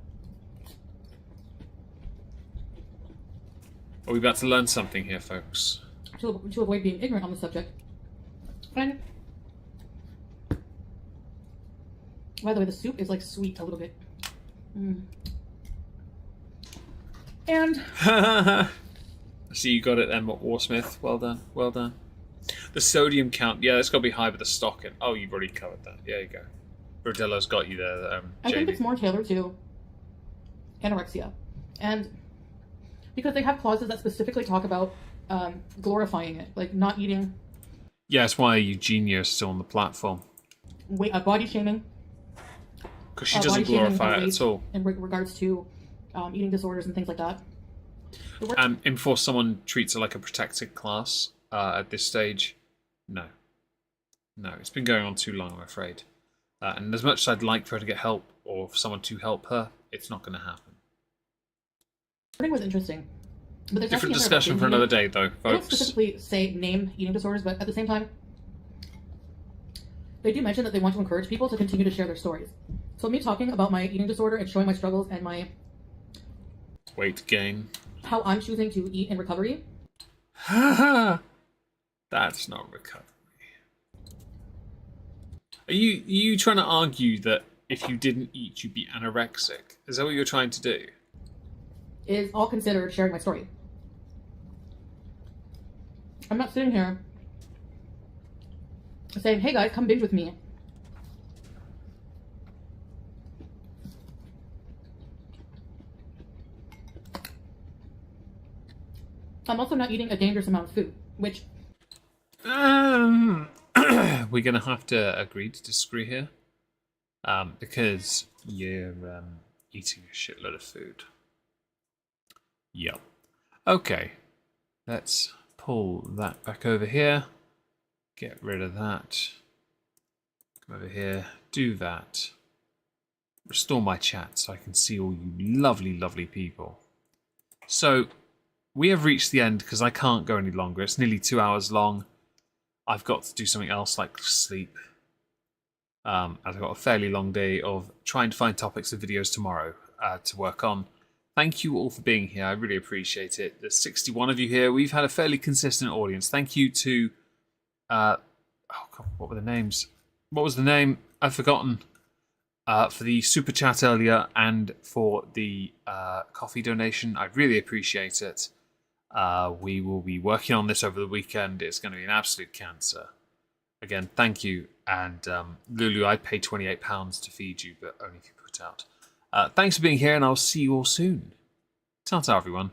S1: Are we about to learn something here, folks?
S6: to avoid being ignorant on the subject. And by the way, the soup is like sweet a little bit. And
S1: I see you got it then, Warsmith. Well done. Well done. The sodium count. Yeah, that's got to be high with the stock in. Oh, you've already covered that. Yeah, you go. Rodello's got you there,
S6: I think
S1: Jamie.
S6: it's more tailored to anorexia. And because they have clauses that specifically talk about glorifying it, like not eating,
S1: Yeah, that's why Eugenia is still on the platform.
S6: body shaming.
S1: Because she doesn't glorify it at all.
S6: In regards to eating disorders and things like that.
S1: And before someone treats it like a protected class at this stage, no. No, it's been going on too long, I'm afraid. And as much as I'd like for her to get help, or for someone to help her, it's not going to happen.
S6: I think it was interesting. But there's
S1: Different
S6: nothing in there about
S1: discussion for
S6: binge
S1: another
S6: eating.
S1: day, though,
S6: They don't
S1: folks.
S6: specifically say name eating disorders, but at the same time, they do mention that they want to encourage people to continue to share their stories. So me talking about my eating disorder and showing my struggles and my
S1: Weight gain.
S6: how I'm choosing to eat in recovery.
S1: That's not recovery. Are you trying to argue that if you didn't eat, you'd be anorexic? Is that what you're trying to do?
S6: Is all considered sharing my story. I'm not sitting here saying, hey guys, come binge with me. I'm also not eating a dangerous amount of food, which
S1: We're going to have to agree to disagree here. Because you're eating a shitload of food. Yep. Okay. Let's pull that back over here. Get rid of that. Come over here. Do that. Restore my chat so I can see all you lovely, lovely people. So, we have reached the end because I can't go any longer. It's nearly 2 hours long. I've got to do something else like sleep. I've got a fairly long day of trying to find topics of videos tomorrow to work on. Thank you all for being here. I really appreciate it. There's 61 of you here. We've had a fairly consistent audience. Thank you to... oh, God, what were the names? What was the name? I've forgotten. For the super chat earlier and for the coffee donation. I really appreciate it. We will be working on this over the weekend. It's going to be an absolute cancer. Again, thank you. And Lulu, I'd pay £28 to feed you, but only if you put out. Thanks for being here, and I'll see you all soon. Ta-ta, everyone.